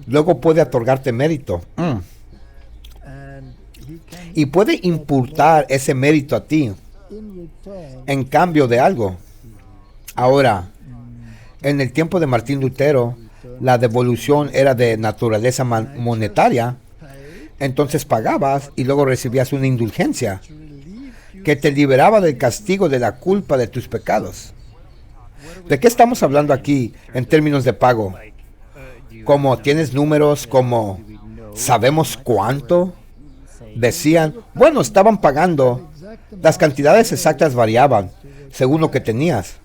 luego puede otorgarte mérito y puede imputar ese mérito a ti en cambio de algo. Ahora, en el tiempo de Martín Lutero, la devolución era de naturaleza monetaria. Entonces pagabas y luego recibías una indulgencia que te liberaba del castigo de la culpa de tus pecados. ¿De qué estamos hablando aquí en términos de pago? Como tienes números, como sabemos cuánto. Decían, bueno, estaban pagando. Las cantidades exactas variaban según lo que tenías.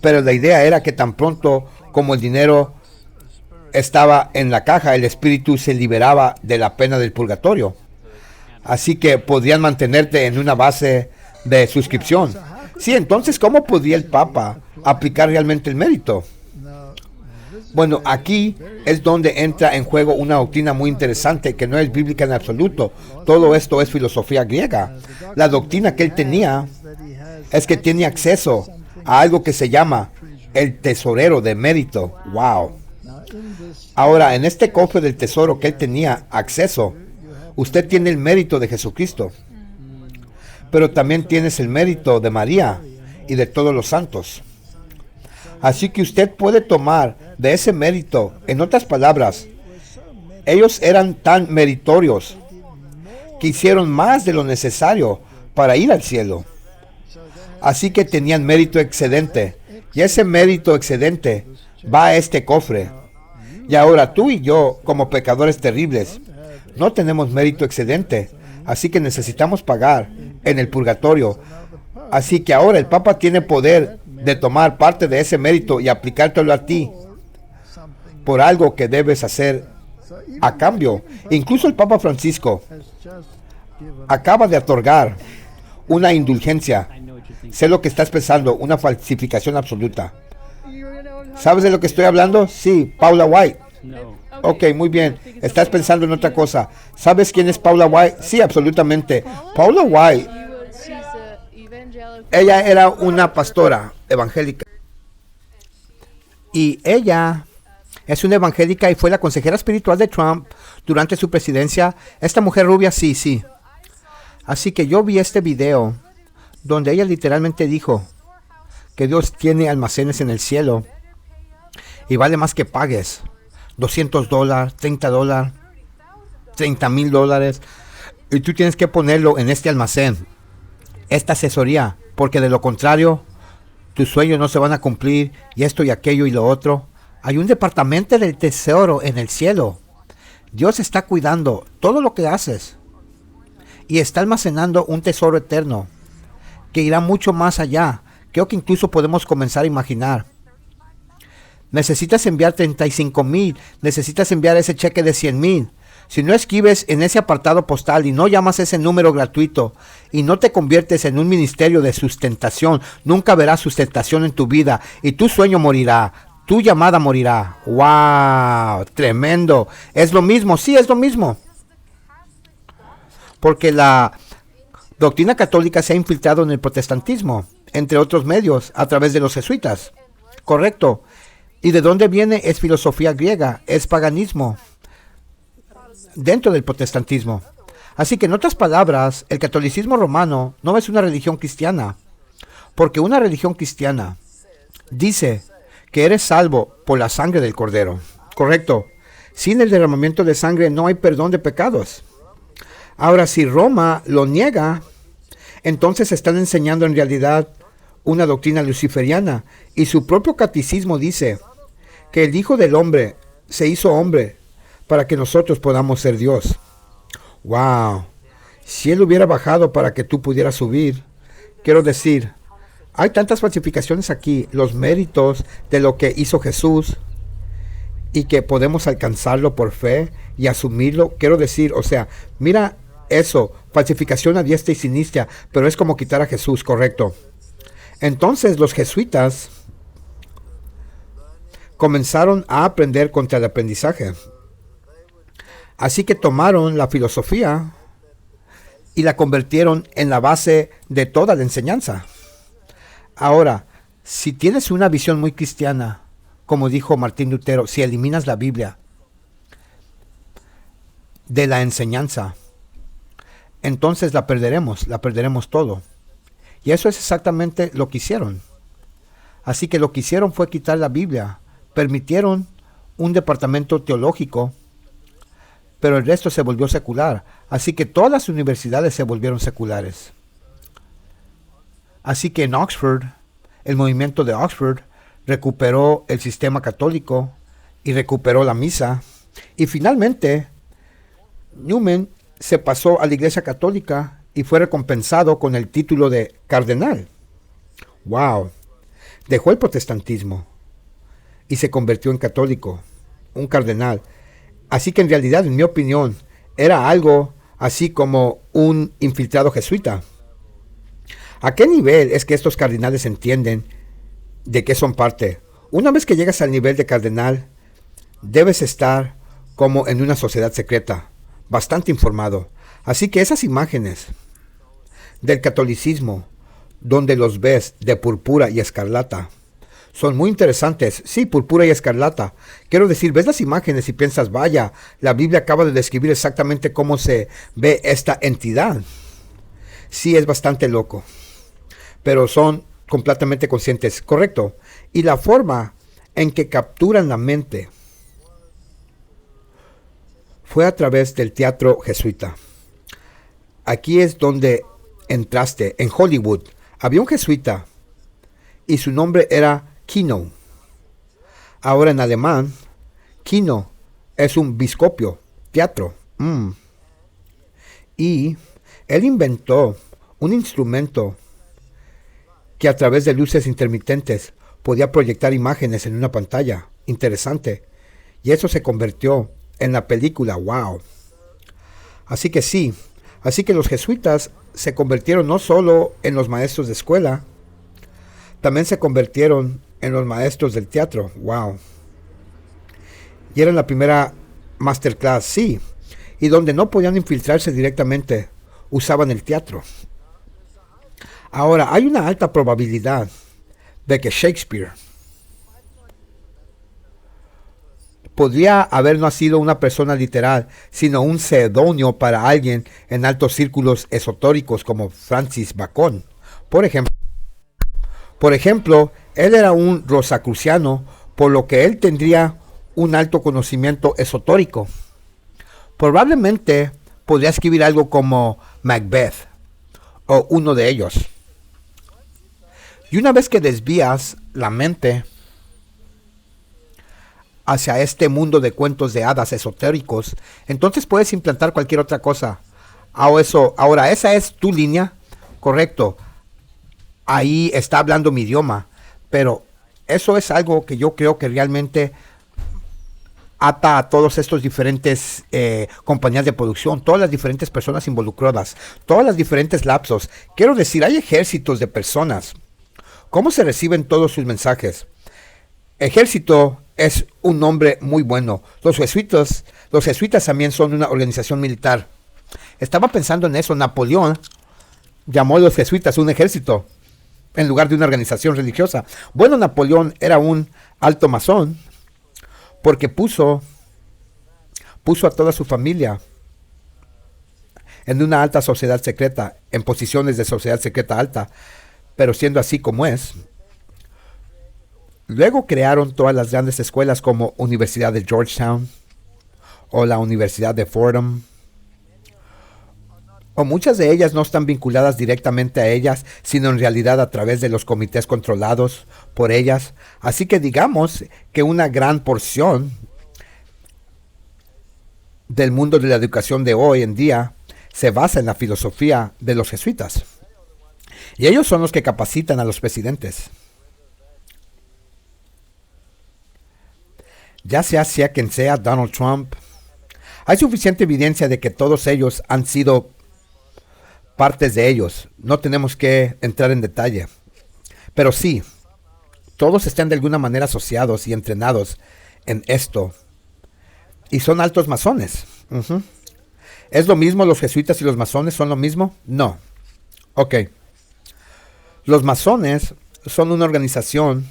Pero la idea era que tan pronto como el dinero estaba en la caja, el espíritu se liberaba de la pena del purgatorio. Así que podían mantenerte en una base de suscripción. Sí, entonces, ¿cómo podía el Papa aplicar realmente el mérito? Bueno, aquí es donde entra en juego una doctrina muy interesante que no es bíblica en absoluto. Todo esto es filosofía griega. La doctrina que él tenía es que tiene acceso a algo que se llama el tesorero de mérito. ¡Wow! Ahora, en este cofre del tesoro que él tenía acceso, usted tiene el mérito de Jesucristo, pero también tienes el mérito de María y de todos los santos. Así que usted puede tomar de ese mérito. En otras palabras, ellos eran tan meritorios que hicieron más de lo necesario para ir al cielo. Así que tenían mérito excedente. Y ese mérito excedente va a este cofre. Y ahora tú y yo, como pecadores terribles, no tenemos mérito excedente. Así que necesitamos pagar en el purgatorio. Así que ahora el Papa tiene poder de tomar parte de ese mérito y aplicártelo a ti por algo que debes hacer a cambio. Incluso el Papa Francisco acaba de otorgar una indulgencia. Sé lo que estás pensando, una falsificación absoluta. ¿Sabes de lo que estoy hablando? Sí, Paula White. Ok, muy bien. Estás pensando en otra cosa. ¿Sabes quién es Paula White? Sí, absolutamente. Paula White, ella era una pastora evangélica. Y ella es una evangélica y fue la consejera espiritual de Trump durante su presidencia. Esta mujer rubia, sí. Así que yo vi este video donde ella literalmente dijo que Dios tiene almacenes en el cielo y vale más que pagues. $200, $30, $30,000. Y tú tienes que ponerlo en este almacén, esta asesoría, porque de lo contrario, tus sueños no se van a cumplir y esto y aquello y lo otro. Hay un departamento del tesoro en el cielo. Dios está cuidando todo lo que haces y está almacenando un tesoro eterno que irá mucho más allá. Creo que incluso podemos comenzar a imaginar. Necesitas enviar 35,000, necesitas enviar ese cheque de 100,000. Si no escribes en ese apartado postal y no llamas ese número gratuito y no te conviertes en un ministerio de sustentación, nunca verás sustentación en tu vida y tu sueño morirá, tu llamada morirá. ¡Wow! Tremendo. Es lo mismo, sí, es lo mismo. Porque la doctrina católica se ha infiltrado en el protestantismo, entre otros medios, a través de los jesuitas. Correcto. ¿Y de dónde viene? Es filosofía griega, es paganismo dentro del protestantismo. Así que en otras palabras, el catolicismo romano no es una religión cristiana, porque una religión cristiana dice que eres salvo por la sangre del Cordero. Correcto. Sin el derramamiento de sangre no hay perdón de pecados. Ahora, si Roma lo niega, entonces están enseñando en realidad una doctrina luciferiana, y su propio catecismo dice que el Hijo del Hombre se hizo hombre para que nosotros podamos ser Dios. ¡Wow! Si Él hubiera bajado para que tú pudieras subir, quiero decir, hay tantas falsificaciones aquí, los méritos de lo que hizo Jesús y que podemos alcanzarlo por fe y asumirlo. Quiero decir, o sea, mira eso, falsificación a diestra y siniestra, pero es como quitar a Jesús, correcto. Entonces los jesuitas comenzaron a aprender contra el aprendizaje. Así que tomaron la filosofía y la convirtieron en la base de toda la enseñanza. Ahora, si tienes una visión muy cristiana, como dijo Martín Lutero, si eliminas la Biblia de la enseñanza, entonces la perderemos todo. Y eso es exactamente lo que hicieron. Así que lo que hicieron fue quitar la Biblia, permitieron un departamento teológico, pero el resto se volvió secular. Así que todas las universidades se volvieron seculares. Así que en Oxford, el movimiento de Oxford recuperó el sistema católico y recuperó la misa. Y finalmente, Newman se pasó a la Iglesia Católica y fue recompensado con el título de cardenal. ¡Wow! Dejó el protestantismo y se convirtió en católico, un cardenal. Así que en realidad, en mi opinión, era algo así como un infiltrado jesuita. ¿A qué nivel es que estos cardenales entienden de qué son parte? Una vez que llegas al nivel de cardenal, debes estar como en una sociedad secreta, bastante informado. Así que esas imágenes del catolicismo, donde los ves de púrpura y escarlata, son muy interesantes. Sí, púrpura y escarlata. Quiero decir, ves las imágenes y piensas, vaya, la Biblia acaba de describir exactamente cómo se ve esta entidad. Sí, es bastante loco, pero son completamente conscientes. Correcto. Y la forma en que capturan la mente fue a través del teatro jesuita. Aquí es donde entraste. En Hollywood había un jesuita y su nombre era Kino. Ahora en alemán, Kino es un biscopio, teatro. Y él inventó un instrumento que a través de luces intermitentes podía proyectar imágenes en una pantalla. Interesante. Y eso se convirtió en la película. ¡Wow! Así que sí. Así que los jesuitas se convirtieron no solo en los maestros de escuela, también se convirtieron en los maestros del teatro. ¡Wow! Y eran la primera masterclass, sí. Y donde no podían infiltrarse directamente, usaban el teatro. Ahora, hay una alta probabilidad de que Shakespeare podría haber no sido una persona literal, sino un seudónimo para alguien en altos círculos esotéricos como Francis Bacon. Por ejemplo, él era un rosacruciano, por lo que él tendría un alto conocimiento esotérico. Probablemente podría escribir algo como Macbeth o uno de ellos. Y una vez que desvías la mente hacia este mundo de cuentos de hadas esotéricos, entonces puedes implantar cualquier otra cosa. Ahora, esa es tu línea, correcto. Ahí está hablando mi idioma, pero eso es algo que yo creo que realmente ata a todos estos diferentes compañías de producción, todas las diferentes personas involucradas, todas las diferentes lapsos. Quiero decir, hay ejércitos de personas. ¿Cómo se reciben todos sus mensajes? Ejército es un nombre muy bueno. Los jesuitas también son una organización militar. Estaba pensando en eso. Napoleón llamó a los jesuitas un ejército en lugar de una organización religiosa. Bueno, Napoleón era un alto masón porque puso a toda su familia en una alta sociedad secreta, en posiciones de sociedad secreta alta, pero siendo así como es. Luego crearon todas las grandes escuelas como Universidad de Georgetown o la Universidad de Fordham, o muchas de ellas no están vinculadas directamente a ellas, sino en realidad a través de los comités controlados por ellas. Así que digamos que una gran porción del mundo de la educación de hoy en día se basa en la filosofía de los jesuitas. Y ellos son los que capacitan a los presidentes. Ya sea quien sea Donald Trump, hay suficiente evidencia de que todos ellos han sido partes de ellos. No tenemos que entrar en detalle. Pero sí, todos están de alguna manera asociados y entrenados en esto. Y son altos masones. ¿Es lo mismo los jesuitas y los masones? ¿Son lo mismo? No. Ok. Los masones son una organización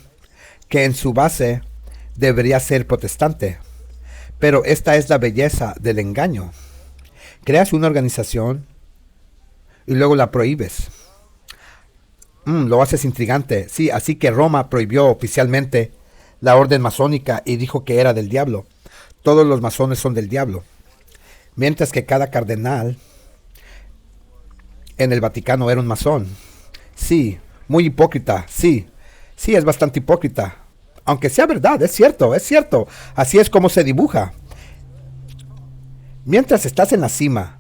que en su base debería ser protestante. Pero esta es la belleza del engaño. Creas una organización y luego la prohíbes. Lo haces intrigante. Sí, así que Roma prohibió oficialmente la orden masónica y dijo que era del diablo. Todos los masones son del diablo. Mientras que cada cardenal en el Vaticano era un masón. Sí, muy hipócrita, sí. Sí, es bastante hipócrita. Aunque sea verdad, es cierto, es cierto. Así es como se dibuja. Mientras estás en la cima,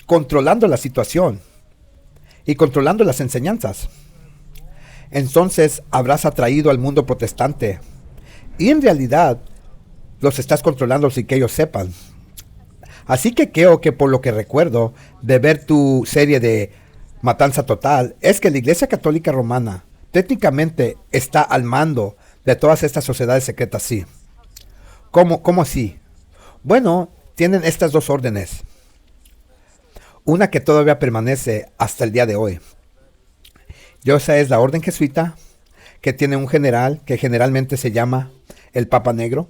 controlando la situación y controlando las enseñanzas, entonces habrás atraído al mundo protestante. Y en realidad los estás controlando sin que ellos sepan. Así que creo que por lo que recuerdo de ver tu serie de Matanza Total, es que la Iglesia Católica Romana técnicamente está al mando de todas estas sociedades secretas, sí. ¿Cómo así? Bueno, tienen estas dos órdenes. Una que todavía permanece hasta el día de hoy. Y esa es la orden jesuita, que tiene un general que generalmente se llama el Papa Negro.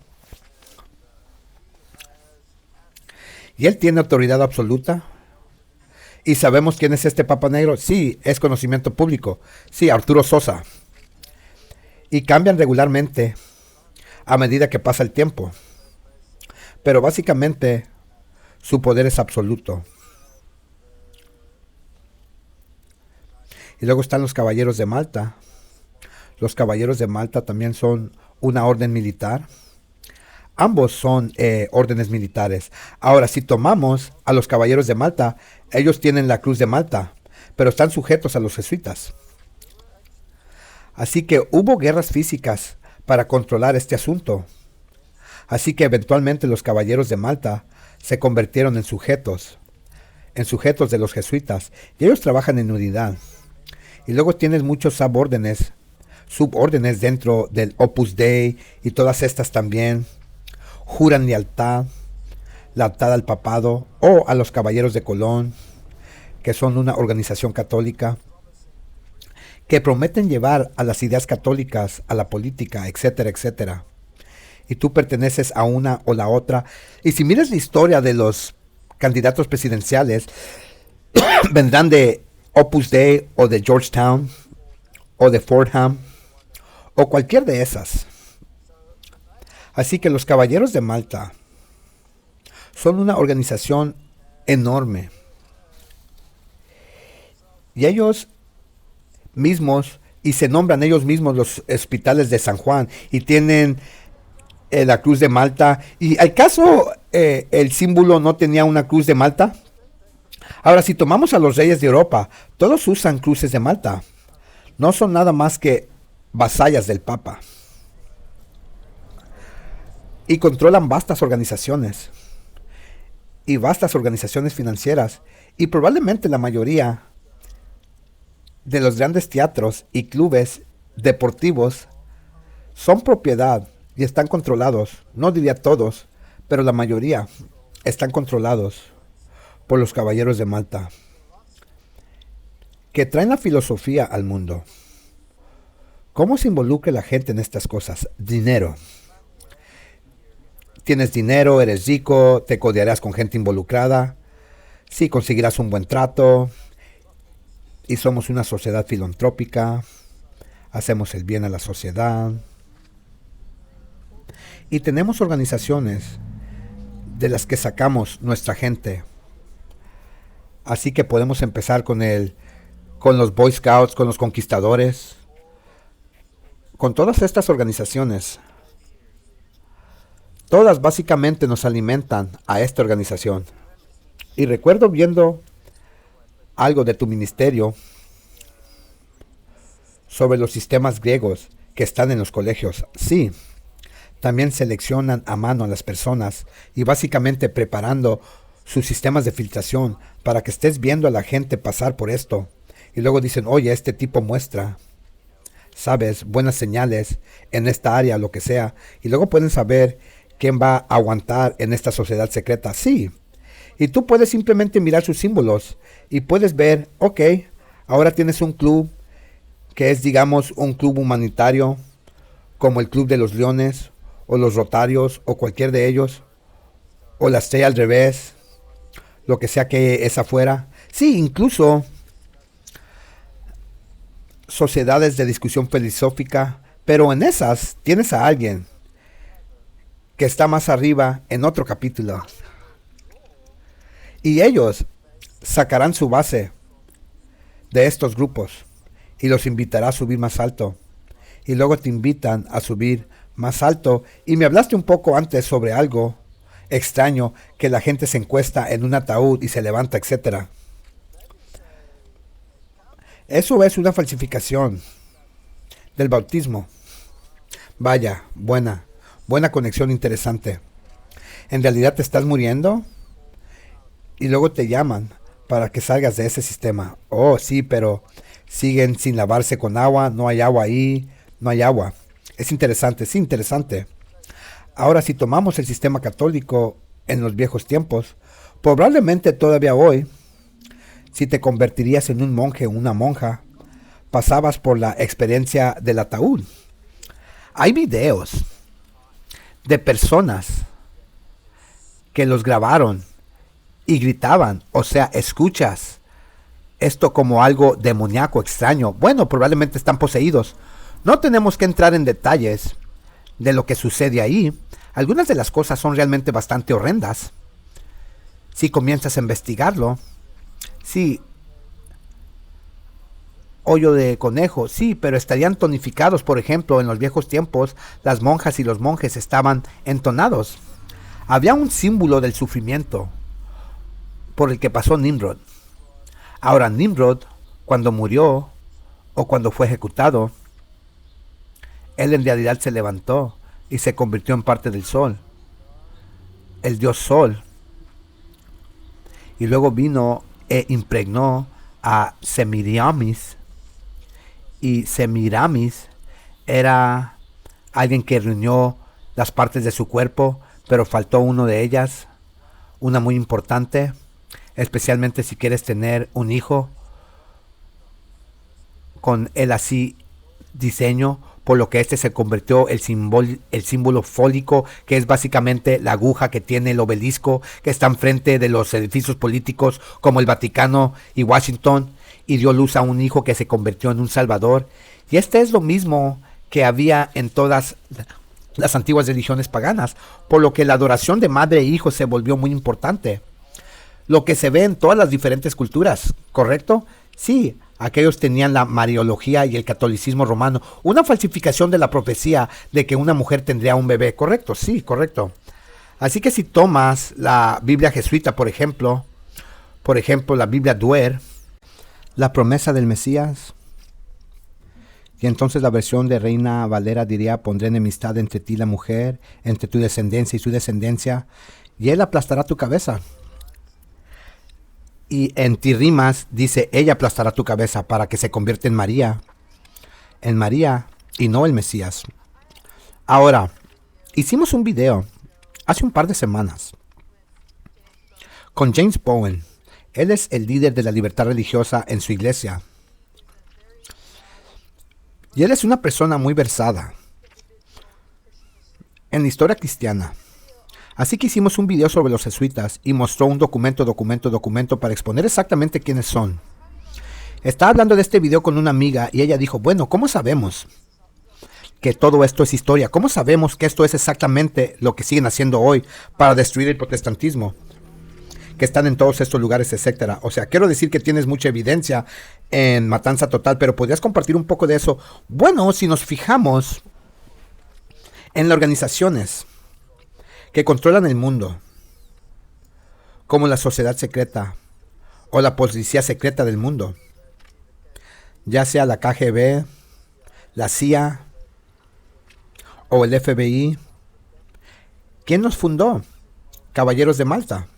Y él tiene autoridad absoluta. ¿Y sabemos quién es este Papa Negro? Sí, es conocimiento público. Sí, Arturo Sosa. Y cambian regularmente a medida que pasa el tiempo. Pero básicamente su poder es absoluto. Y luego están los Caballeros de Malta. Los Caballeros de Malta también son una orden militar. Ambos son órdenes militares. Ahora, si tomamos a los Caballeros de Malta, ellos tienen la Cruz de Malta, pero están sujetos a los jesuitas. Así que hubo guerras físicas para controlar este asunto. Así que eventualmente los Caballeros de Malta se convirtieron en sujetos de los jesuitas. Y ellos trabajan en unidad. Y luego tienes muchos subórdenes dentro del Opus Dei y todas estas también. Juran lealtad al papado o a los Caballeros de Colón, que son una organización católica, que prometen llevar a las ideas católicas a la política, etcétera, etcétera. Y tú perteneces a una o la otra. Y si miras la historia de los candidatos presidenciales, vendrán de Opus Dei o de Georgetown o de Fordham o cualquier de esas. Así que los Caballeros de Malta son una organización enorme. Y ellos mismos, y se nombran ellos mismos los hospitales de San Juan, y tienen la cruz de Malta. ¿Y al caso el símbolo no tenía una cruz de Malta? Ahora, si tomamos a los reyes de Europa, todos usan cruces de Malta. No son nada más que vasallas del Papa. Y controlan vastas organizaciones. Y vastas organizaciones financieras. Y probablemente la mayoría de los grandes teatros y clubes deportivos son propiedad y están controlados. No diría todos, pero la mayoría están controlados por los Caballeros de Malta, que traen la filosofía al mundo. ¿Cómo se involucra la gente en estas cosas? Dinero. Tienes dinero, eres rico, te codearás con gente involucrada, sí, conseguirás un buen trato, y somos una sociedad filantrópica, hacemos el bien a la sociedad, y tenemos organizaciones de las que sacamos nuestra gente. Así que podemos empezar con los Boy Scouts, con los Conquistadores, con todas estas organizaciones. Todas básicamente nos alimentan a esta organización. Y recuerdo viendo algo de tu ministerio sobre los sistemas griegos que están en los colegios. Sí, también seleccionan a mano a las personas y básicamente preparando sus sistemas de filtración para que estés viendo a la gente pasar por esto. Y luego dicen, oye, este tipo muestra, sabes, buenas señales en esta área, lo que sea. Y luego pueden saber quién va a aguantar en esta sociedad secreta. Sí. Y tú puedes simplemente mirar sus símbolos y puedes ver, ok, ahora tienes un club que es, digamos, un club humanitario, como el Club de los Leones, o los Rotarios, o cualquier de ellos, o la Estrella al Revés, lo que sea que es afuera. Sí, incluso sociedades de discusión filosófica, pero en esas tienes a alguien que está más arriba en otro capítulo. Y ellos sacarán su base de estos grupos y los invitará a subir más alto. Y luego te invitan a subir más alto. Y me hablaste un poco antes sobre algo extraño, que la gente se encuesta en un ataúd y se levanta, etc. Eso es una falsificación del bautismo. Vaya, buena conexión, interesante. En realidad te estás muriendo y luego te llaman para que salgas de ese sistema. Oh, sí, pero siguen sin lavarse con agua, no hay agua ahí, no hay agua. Es interesante, sí, interesante. Ahora, si tomamos el sistema católico en los viejos tiempos, probablemente todavía hoy, si te convertirías en un monje o una monja, pasabas por la experiencia del ataúd. Hay videos de personas que los grabaron y gritaban, o sea, escuchas esto como algo demoníaco, extraño. Bueno, probablemente están poseídos. No tenemos que entrar en detalles de lo que sucede ahí. Algunas de las cosas son realmente bastante horrendas. Si comienzas a investigarlo, sí, hoyo de conejo, sí, pero estarían tonificados. Por ejemplo, en los viejos tiempos, las monjas y los monjes estaban entonados. Había un símbolo del sufrimiento por el que pasó Nimrod. Ahora, Nimrod, cuando murió o cuando fue ejecutado, él en realidad se levantó y se convirtió en parte del sol, el dios sol. Y luego vino e impregnó a Semiramis. Y Semiramis era alguien que reunió las partes de su cuerpo, pero faltó una de ellas, una muy importante, especialmente si quieres tener un hijo con el así diseño, por lo que este se convirtió el símbolo fólico, que es básicamente la aguja que tiene el obelisco que está enfrente de los edificios políticos como el Vaticano y Washington, y dio luz a un hijo que se convirtió en un salvador. Y este es lo mismo que había en todas las antiguas religiones paganas, por lo que la adoración de madre e hijo se volvió muy importante. Lo que se ve en todas las diferentes culturas, ¿correcto? Sí, aquellos tenían la Mariología y el catolicismo romano, una falsificación de la profecía de que una mujer tendría un bebé, ¿correcto? Sí, correcto. Así que si tomas la Biblia jesuita, por ejemplo, la Biblia Duer, la promesa del Mesías, y entonces la versión de Reina Valera diría: pondré enemistad entre ti y la mujer, entre tu descendencia y su descendencia, y él aplastará tu cabeza. Y en Tirrimas dice: ella aplastará tu cabeza, para que se convierta en María y no el Mesías. Ahora, hicimos un video hace un par de semanas con James Bowen. Él es el líder de la libertad religiosa en su iglesia. Y él es una persona muy versada en la historia cristiana. Así que hicimos un video sobre los jesuitas y mostró un documento para exponer exactamente quiénes son. Estaba hablando de este video con una amiga y ella dijo: bueno, ¿cómo sabemos que todo esto es historia? ¿Cómo sabemos que esto es exactamente lo que siguen haciendo hoy para destruir el protestantismo? Que están en todos estos lugares, etcétera. O sea, quiero decir que tienes mucha evidencia en Matanza Total, pero ¿podrías compartir un poco de eso? Bueno, si nos fijamos en las organizaciones que controlan el mundo, como la sociedad secreta o la policía secreta del mundo, ya sea la KGB, la CIA o el FBI, ¿quién nos fundó? Caballeros de Malta.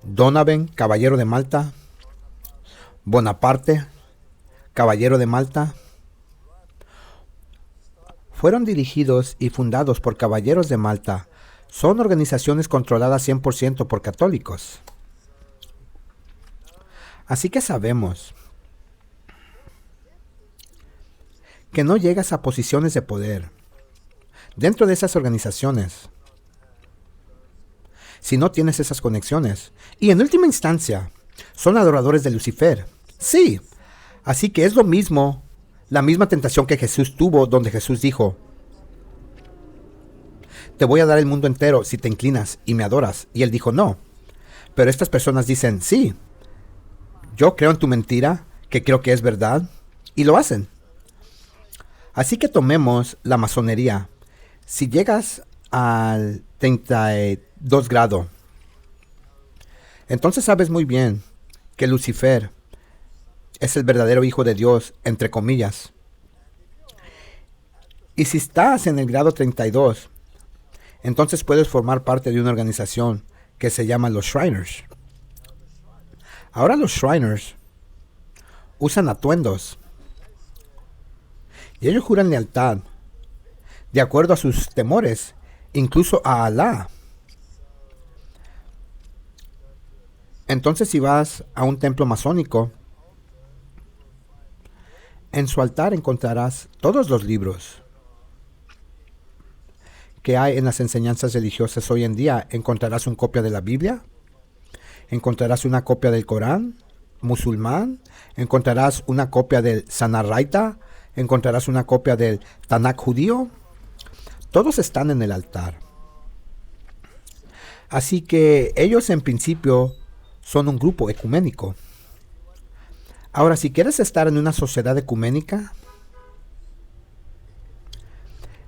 Donovan, caballero de Malta. Bonaparte, caballero de Malta. Fueron dirigidos y fundados por caballeros de Malta. Son organizaciones controladas 100% por católicos. Así que sabemos que no llegas a posiciones de poder dentro de esas organizaciones si no tienes esas conexiones. Y en última instancia, son adoradores de Lucifer. Sí, así que es lo mismo, la misma tentación que Jesús tuvo, donde Jesús dijo: te voy a dar el mundo entero si te inclinas y me adoras. Y él dijo: no. Pero estas personas dicen: sí, yo creo en tu mentira, que creo que es verdad, y lo hacen. Así que tomemos la masonería. Si llegas al 32 grado, entonces sabes muy bien que Lucifer es el verdadero hijo de Dios, entre comillas. Y si estás en el grado 32, entonces puedes formar parte de una organización que se llama los Shriners. Ahora los Shriners usan atuendos y ellos juran lealtad de acuerdo a sus temores, incluso a Alá. Entonces, si vas a un templo masónico, en su altar encontrarás todos los libros que hay en las enseñanzas religiosas hoy en día. Encontrarás una copia de la Biblia, encontrarás una copia del Corán musulmán, encontrarás una copia del Sanaraita, encontrarás una copia del Tanakh judío. Todos están en el altar. Así que ellos en principio son un grupo ecuménico. Ahora, si quieres estar en una sociedad ecuménica,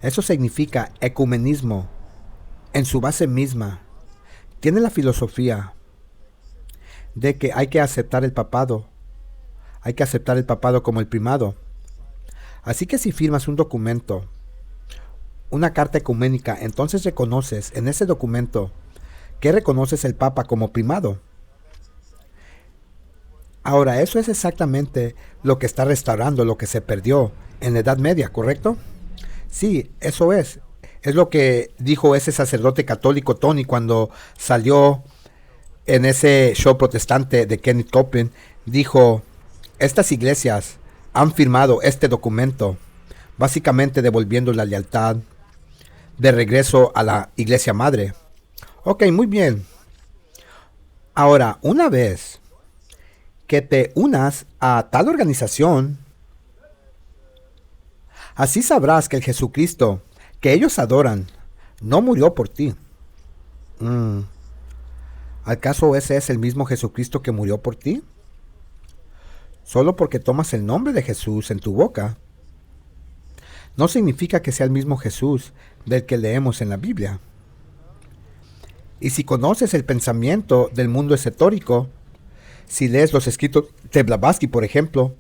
eso significa ecumenismo. En su base misma, tiene la filosofía de que hay que aceptar el papado. Hay que aceptar el papado como el primado. Así que si firmas un documento, una carta ecuménica, entonces reconoces en ese documento que reconoces el Papa como primado. Ahora, eso es exactamente lo que está restaurando lo que se perdió en la Edad Media, ¿correcto? Sí, eso es. Es lo que dijo ese sacerdote católico Tony cuando salió en ese show protestante de Kenneth Copeland. Dijo: estas iglesias han firmado este documento, básicamente devolviendo la lealtad de regreso a la iglesia madre. Ok, muy bien. Ahora, una vez que te unas a tal organización, Así sabrás que el Jesucristo que ellos adoran no murió por ti. ¿Acaso ese es el mismo Jesucristo que murió por ti? Solo porque tomas el nombre de Jesús en tu boca, no significa que sea el mismo Jesús del que leemos en la Biblia. Y si conoces el pensamiento del mundo esotérico, si lees los escritos de Blavatsky, por ejemplo,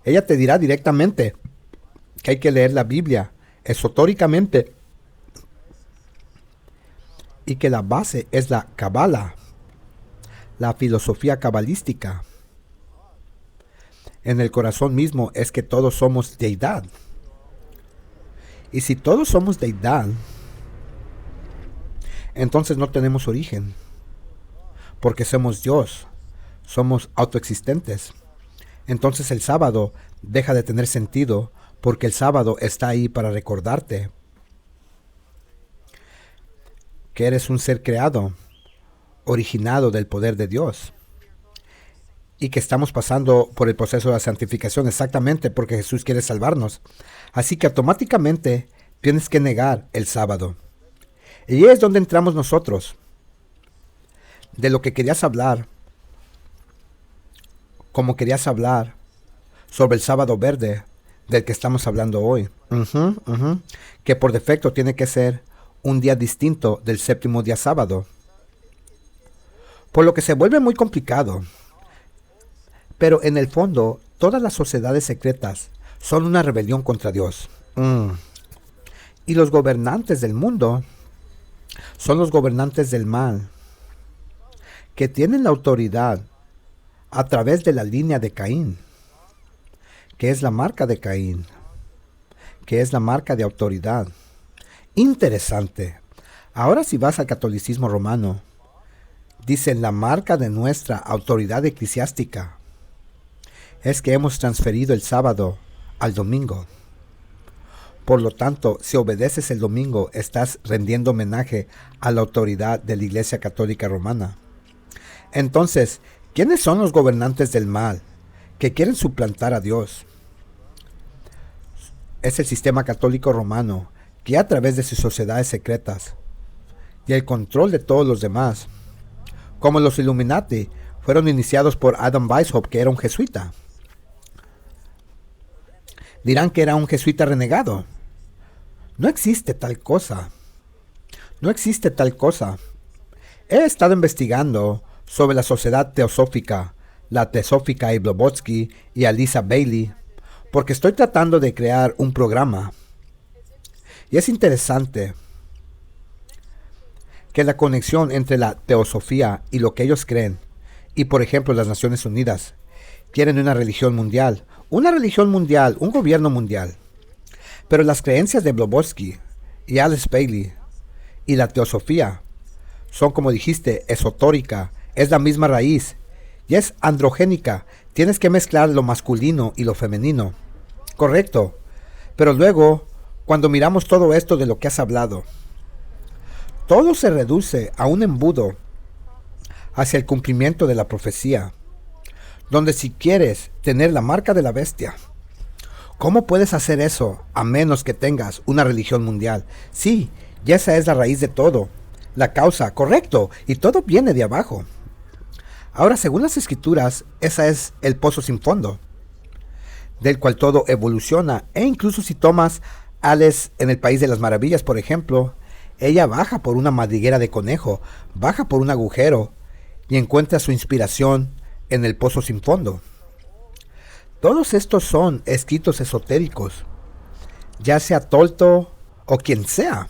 ella te dirá directamente que hay que leer la Biblia esotéricamente y que la base es la Kabbalah, la filosofía cabalística. En el corazón mismo es que todos somos deidad. Y si todos somos deidad, entonces no tenemos origen, porque somos Dios, somos autoexistentes. Entonces el sábado deja de tener sentido, porque el sábado está ahí para recordarte que eres un ser creado, originado del poder de Dios, y que estamos pasando por el proceso de la santificación exactamente porque Jesús quiere salvarnos. Así que automáticamente tienes que negar el sábado. Y es donde entramos nosotros. De lo que querías hablar, como querías hablar sobre el sábado verde del que estamos hablando hoy. Que por defecto tiene que ser un día distinto del séptimo día sábado. Por lo que se vuelve muy complicado. Pero en el fondo, todas las sociedades secretas son una rebelión contra Dios. Y los gobernantes del mundo son los gobernantes del mal, que tienen la autoridad a través de la línea de Caín, que es la marca de Caín, que es la marca de autoridad. Interesante. Ahora si vas al catolicismo romano, dicen la marca de nuestra autoridad eclesiástica es que hemos transferido el sábado al domingo. Por lo tanto, si obedeces el domingo, estás rendiendo homenaje a la autoridad de la Iglesia Católica Romana. Entonces, ¿quiénes son los gobernantes del mal que quieren suplantar a Dios? Es el sistema católico romano, que a través de sus sociedades secretas y el control de todos los demás, como los Illuminati, fueron iniciados por Adam Weishaupt, que era un jesuita. Dirán que era un jesuita renegado. No existe tal cosa. No existe tal cosa. He estado investigando sobre la sociedad teosófica, la teosófica y Blavatsky y Alice Bailey, porque estoy tratando de crear un programa. Y es interesante que la conexión entre la teosofía y lo que ellos creen, y por ejemplo las Naciones Unidas, quieren una religión mundial, un gobierno mundial. Pero las creencias de Blavatsky y Alice Bailey y la teosofía son, como dijiste, esotérica, es la misma raíz y es androgénica. Tienes que mezclar lo masculino y lo femenino. Correcto. Pero luego, cuando miramos todo esto de lo que has hablado, todo se reduce a un embudo hacia el cumplimiento de la profecía, donde si quieres tener la marca de la bestia, ¿cómo puedes hacer eso a menos que tengas una religión mundial? Sí, y esa es la raíz de todo, la causa, correcto, y todo viene de abajo. Ahora, según las escrituras, ese es el pozo sin fondo, del cual todo evoluciona, e incluso si tomas Alice en el País de las Maravillas, por ejemplo, ella baja por una madriguera de conejo, baja por un agujero y encuentra su inspiración en el pozo sin fondo. Todos estos son escritos esotéricos, ya sea Tolto o quien sea.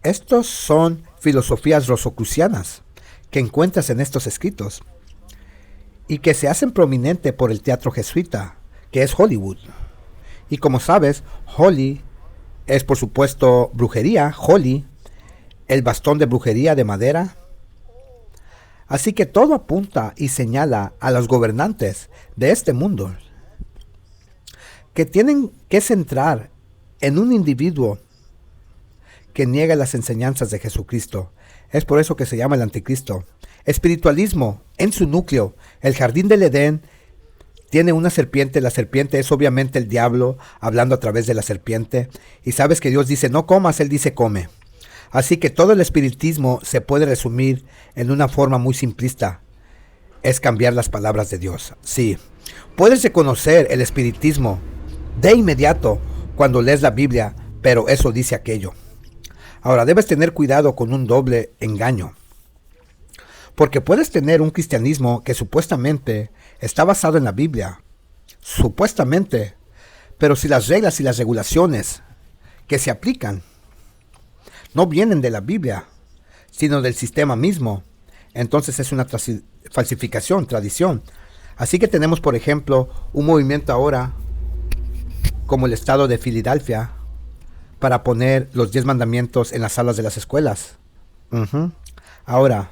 Estos son filosofías rosacrucianas que encuentras en estos escritos y que se hacen prominente por el teatro jesuita, que es Hollywood. Y como sabes, Holly es por supuesto brujería, Holly, el bastón de brujería de madera. Así que todo apunta y señala a los gobernantes de este mundo, que tienen que centrar en un individuo que niega las enseñanzas de Jesucristo. Es por eso que se llama el anticristo. Espiritualismo en su núcleo, el jardín del Edén, Tiene una serpiente, la serpiente es obviamente el diablo hablando a través de la serpiente. Y sabes que Dios dice no comas, Él dice come. Así que todo el espiritismo se puede resumir en una forma muy simplista. Es cambiar las palabras de Dios. Sí, puedes reconocer el espiritismo de inmediato cuando lees la Biblia, pero eso dice aquello. Ahora, debes tener cuidado con un doble engaño. Porque puedes tener un cristianismo que supuestamente está basado en la Biblia. Supuestamente. Pero si las reglas y las regulaciones que se aplican no vienen de la Biblia, sino del sistema mismo, entonces es una falsificación, tradición. Así que tenemos, por ejemplo, un movimiento ahora como el estado de Filadelfia para poner los 10 mandamientos en las salas de las escuelas. Ahora,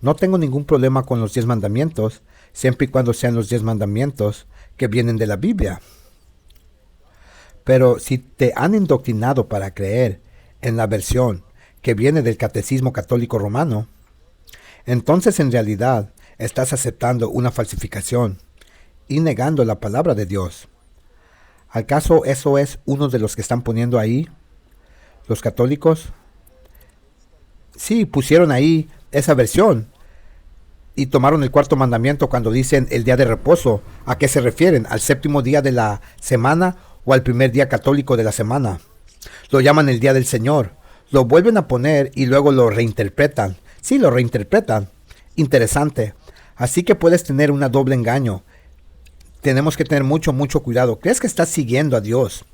no tengo ningún problema con los 10 mandamientos, siempre y cuando sean los 10 mandamientos que vienen de la Biblia. Pero si te han indoctrinado para creer en la versión que viene del Catecismo Católico Romano, entonces en realidad estás aceptando una falsificación y negando la palabra de Dios. ¿Acaso eso es uno de los que están poniendo ahí los católicos? Sí, pusieron ahí esa versión y tomaron el cuarto mandamiento cuando dicen el día de reposo. ¿A qué se refieren? ¿Al séptimo día de la semana o al primer día católico de la semana? Lo llaman el día del Señor. Lo vuelven a poner y luego lo reinterpretan. Sí, lo reinterpretan. Interesante. Así que puedes tener un doble engaño. Tenemos que tener mucho cuidado. ¿Crees que estás siguiendo a Dios?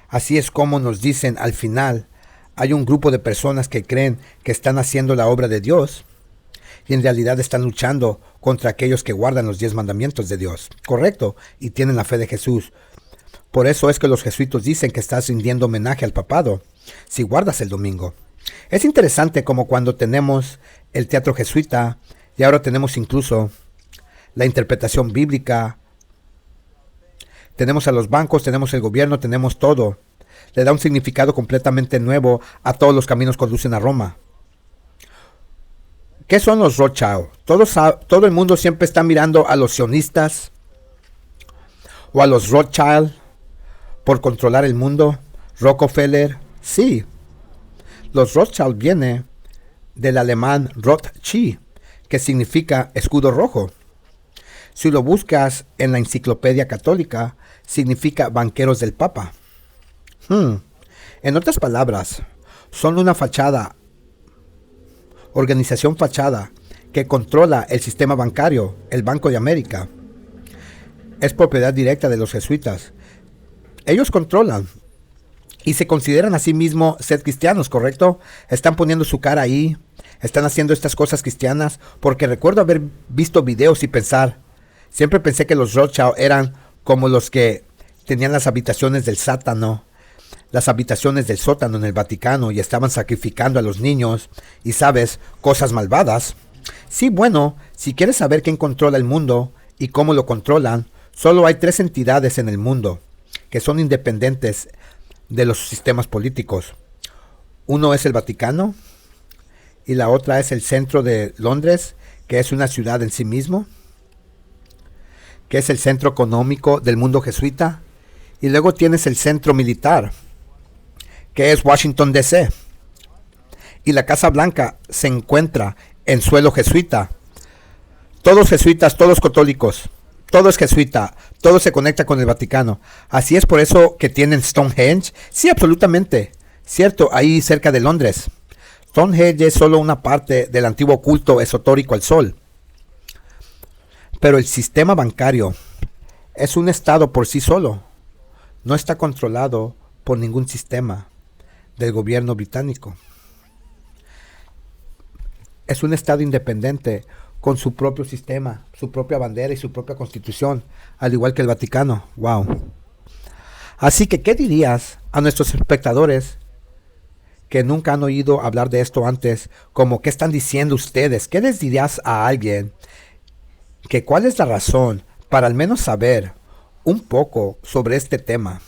Así es como nos dicen al final. Hay un grupo de personas que creen que están haciendo la obra de Dios y en realidad están luchando contra aquellos que guardan los 10 mandamientos de Dios. Correcto. Y tienen la fe de Jesús. Por eso es que los jesuitas dicen que estás rindiendo homenaje al papado si guardas el domingo. Es interesante como cuando tenemos el teatro jesuita y ahora tenemos incluso la interpretación bíblica. Tenemos a los bancos, tenemos el gobierno, tenemos todo. Le da un significado completamente nuevo a todos los caminos conducen a Roma. ¿Qué son los Rothschild? Todo el mundo siempre está mirando a los sionistas o a los Rothschild por controlar el mundo. Rockefeller, sí. Los Rothschild viene del alemán Rothschild, que significa escudo rojo. Si lo buscas en la enciclopedia católica, significa banqueros del Papa. En otras palabras, son una organización fachada que controla el sistema bancario, el Banco de América. Es propiedad directa de los jesuitas. Ellos controlan y se consideran a sí mismos ser cristianos, ¿correcto? Están poniendo su cara ahí, están haciendo estas cosas cristianas, porque recuerdo haber visto videos y siempre pensé que los Rothschild eran como los que tenían las habitaciones del sátano, las habitaciones del sótano en el Vaticano y estaban sacrificando a los niños y, ¿sabes?, cosas malvadas. Sí, bueno, si quieres saber quién controla el mundo y cómo lo controlan, solo hay 3 entidades en el mundo que son independientes de los sistemas políticos. Uno es el Vaticano y la otra es el centro de Londres, que es una ciudad en sí mismo, que es el centro económico del mundo jesuita, y luego tienes el centro militar, que es Washington D.C. y la Casa Blanca se encuentra en suelo jesuita. Todos jesuitas, todos católicos, todo es jesuita, todo se conecta con el Vaticano. Así es por eso que tienen Stonehenge. Sí, absolutamente, cierto, ahí cerca de Londres. Stonehenge es solo una parte del antiguo culto esotérico al sol. Pero el sistema bancario es un estado por sí solo. No está controlado por ningún sistema del gobierno británico. Es un estado independiente con su propio sistema, su propia bandera y su propia constitución, al igual que el Vaticano. Wow. Así que, ¿qué dirías a nuestros espectadores que nunca han oído hablar de esto antes? Como, ¿qué están diciendo ustedes? ¿Qué les dirías a alguien que cuál es la razón para al menos saber un poco sobre este tema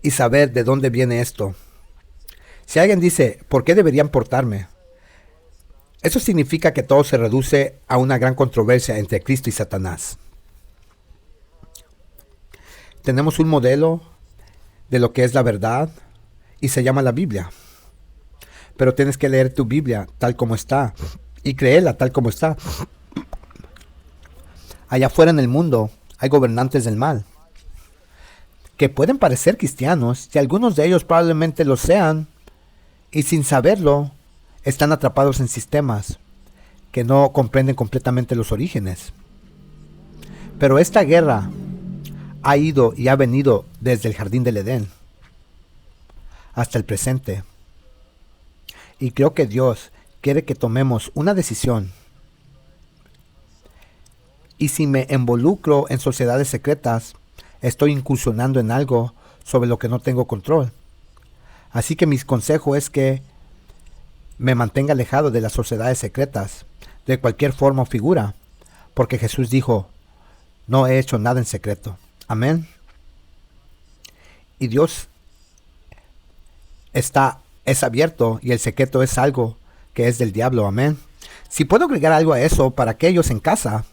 y saber de dónde viene esto? Si alguien dice, ¿por qué deberían portarme? Eso significa que todo se reduce a una gran controversia entre Cristo y Satanás. tenemos un modelo de lo que es la verdad y se llama la Biblia. Pero tienes que leer tu Biblia tal como está y creerla tal como está. Allá afuera en el mundo hay gobernantes del mal que pueden parecer cristianos y algunos de ellos probablemente lo sean y sin saberlo están atrapados en sistemas que no comprenden completamente los orígenes. Pero esta guerra ha ido y ha venido desde el jardín del Edén hasta el presente. Y creo que Dios quiere que tomemos una decisión. Y si me involucro en sociedades secretas, estoy incursionando en algo sobre lo que no tengo control. Así que mi consejo es que me mantenga alejado de las sociedades secretas, de cualquier forma o figura, porque Jesús dijo, no he hecho nada en secreto. Amén. Y Dios es abierto y el secreto es algo que es del diablo. Amén. Si puedo agregar algo a eso para aquellos en casa,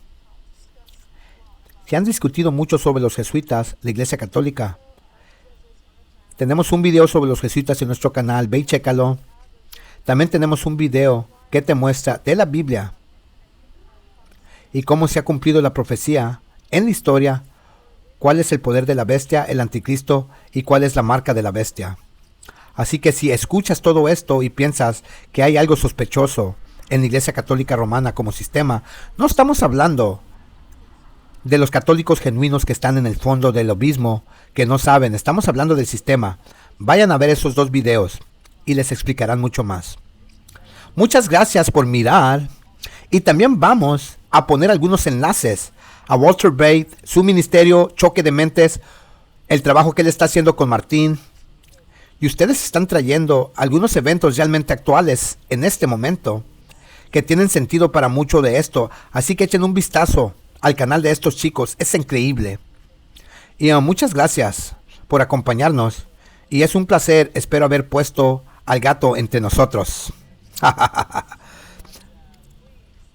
se han discutido mucho sobre los jesuitas, la Iglesia Católica. Tenemos un video sobre los jesuitas en nuestro canal, ve y chécalo. También tenemos un video que te muestra de la Biblia y cómo se ha cumplido la profecía en la historia, cuál es el poder de la bestia, el anticristo y cuál es la marca de la bestia. Así que si escuchas todo esto y piensas que hay algo sospechoso en la Iglesia Católica Romana como sistema, no estamos hablando de los católicos genuinos que están en el fondo del abismo, que no saben, estamos hablando del sistema. Vayan a ver esos dos videos y les explicarán mucho más. Muchas gracias por mirar y también vamos a poner algunos enlaces a Walter Bate, su ministerio, Choque de Mentes, el trabajo que él está haciendo con Martín. Y ustedes están trayendo algunos eventos realmente actuales en este momento que tienen sentido para mucho de esto. Así que echen un vistazo al canal de estos chicos, es increíble. Y muchas gracias por acompañarnos. Y es un placer, espero haber puesto al gato entre nosotros.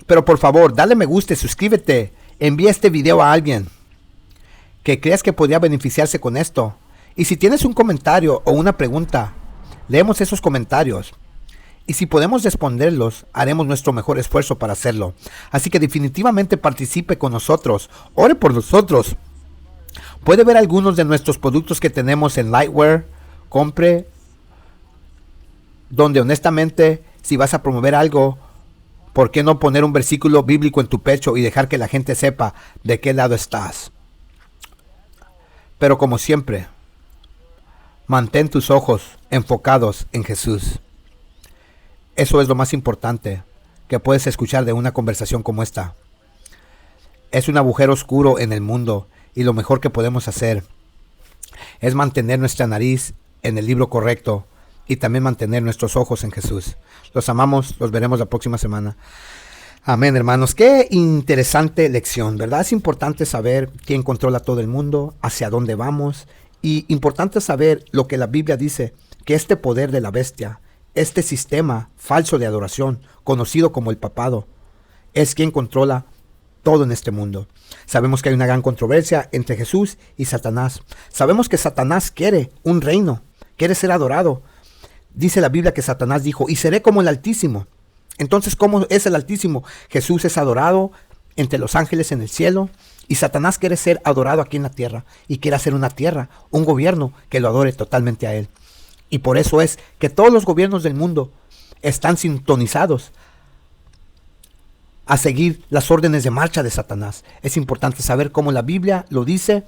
Pero por favor, dale me gusta y suscríbete. Envía este video a alguien que creas que podría beneficiarse con esto. Y si tienes un comentario o una pregunta, leemos esos comentarios. Y si podemos responderlos, haremos nuestro mejor esfuerzo para hacerlo. Así que definitivamente participe con nosotros. Ore por nosotros. Puede ver algunos de nuestros productos que tenemos en Lightwear. Compre. Donde honestamente, si vas a promover algo, ¿por qué no poner un versículo bíblico en tu pecho y dejar que la gente sepa de qué lado estás? Pero como siempre, mantén tus ojos enfocados en Jesús. Eso es lo más importante que puedes escuchar de una conversación como esta. Es un agujero oscuro en el mundo y lo mejor que podemos hacer es mantener nuestra nariz en el libro correcto y también mantener nuestros ojos en Jesús. Los amamos, los veremos la próxima semana. Amén, hermanos. Qué interesante lección, ¿verdad? Es importante saber quién controla todo el mundo, hacia dónde vamos, y importante saber lo que la Biblia dice, que este poder de la bestia, este sistema falso de adoración, conocido como el papado, es quien controla todo en este mundo. Sabemos que hay una gran controversia entre Jesús y Satanás. Sabemos que Satanás quiere un reino, quiere ser adorado. Dice la Biblia que Satanás dijo, y seré como el Altísimo. Entonces, ¿cómo es el Altísimo? Jesús es adorado entre los ángeles en el cielo, y Satanás quiere ser adorado aquí en la tierra, y quiere hacer una tierra, un gobierno que lo adore totalmente a él. Y por eso es que todos los gobiernos del mundo están sintonizados a seguir las órdenes de marcha de Satanás. Es importante saber cómo la Biblia lo dice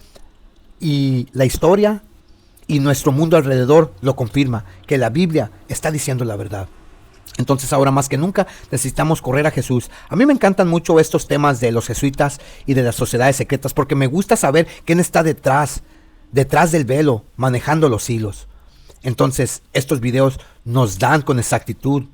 y la historia y nuestro mundo alrededor lo confirma, que la Biblia está diciendo la verdad. Entonces ahora más que nunca necesitamos correr a Jesús. A mí me encantan mucho estos temas de los jesuitas y de las sociedades secretas porque me gusta saber quién está detrás del velo, manejando los hilos. Entonces estos videos nos dan con exactitud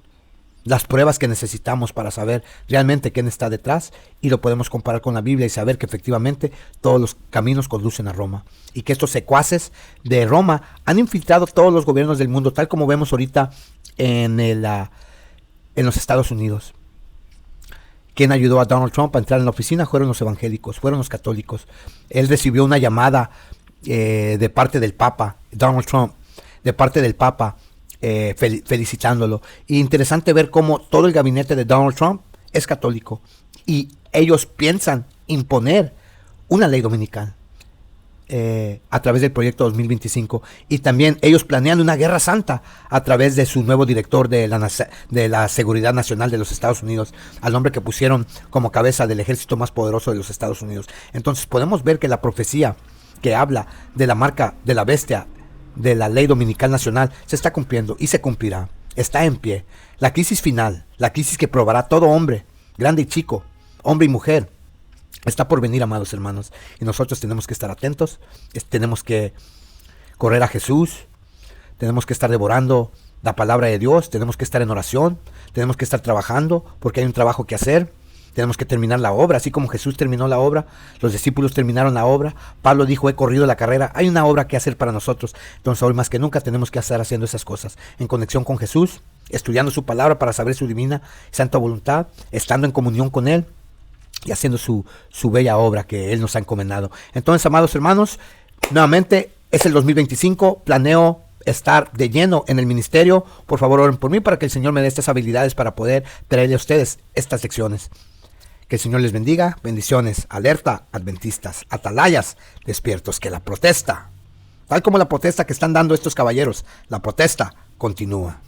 las pruebas que necesitamos para saber realmente quién está detrás, y lo podemos comparar con la Biblia y saber que efectivamente todos los caminos conducen a Roma, y que estos secuaces de Roma han infiltrado todos los gobiernos del mundo, tal como vemos ahorita en los Estados Unidos. Quien ayudó a Donald Trump a entrar en la oficina fueron los evangélicos, fueron los católicos. Él recibió una llamada de parte del Papa, Donald Trump, de parte del Papa, felicitándolo. Y interesante ver cómo todo el gabinete de Donald Trump es católico y ellos piensan imponer una ley dominical a través del proyecto 2025, y también ellos planean una guerra santa a través de su nuevo director de la Seguridad Nacional de los Estados Unidos, al hombre que pusieron como cabeza del ejército más poderoso de los Estados Unidos. Entonces podemos ver que la profecía que habla de la marca de la bestia, de la ley dominical nacional, se está cumpliendo y se cumplirá. Está en pie. La crisis final, la crisis que probará todo hombre, grande y chico, hombre y mujer, está por venir, amados hermanos. Y nosotros tenemos que estar atentos, tenemos que correr a Jesús, tenemos que estar devorando la palabra de Dios, tenemos que estar en oración, tenemos que estar trabajando, porque hay un trabajo que hacer. Tenemos que terminar la obra, así como Jesús terminó la obra, los discípulos terminaron la obra, Pablo dijo, he corrido la carrera, hay una obra que hacer para nosotros. Entonces hoy más que nunca tenemos que estar haciendo esas cosas, en conexión con Jesús, estudiando su palabra para saber su divina y santa voluntad, estando en comunión con Él y haciendo su bella obra que Él nos ha encomendado. Entonces, amados hermanos, nuevamente es el 2025, planeo estar de lleno en el ministerio. Por favor, oren por mí para que el Señor me dé estas habilidades para poder traerle a ustedes estas lecciones. Que el Señor les bendiga. Bendiciones. Alerta, adventistas, atalayas, despiertos, que la protesta, tal como la protesta que están dando estos caballeros, la protesta continúa.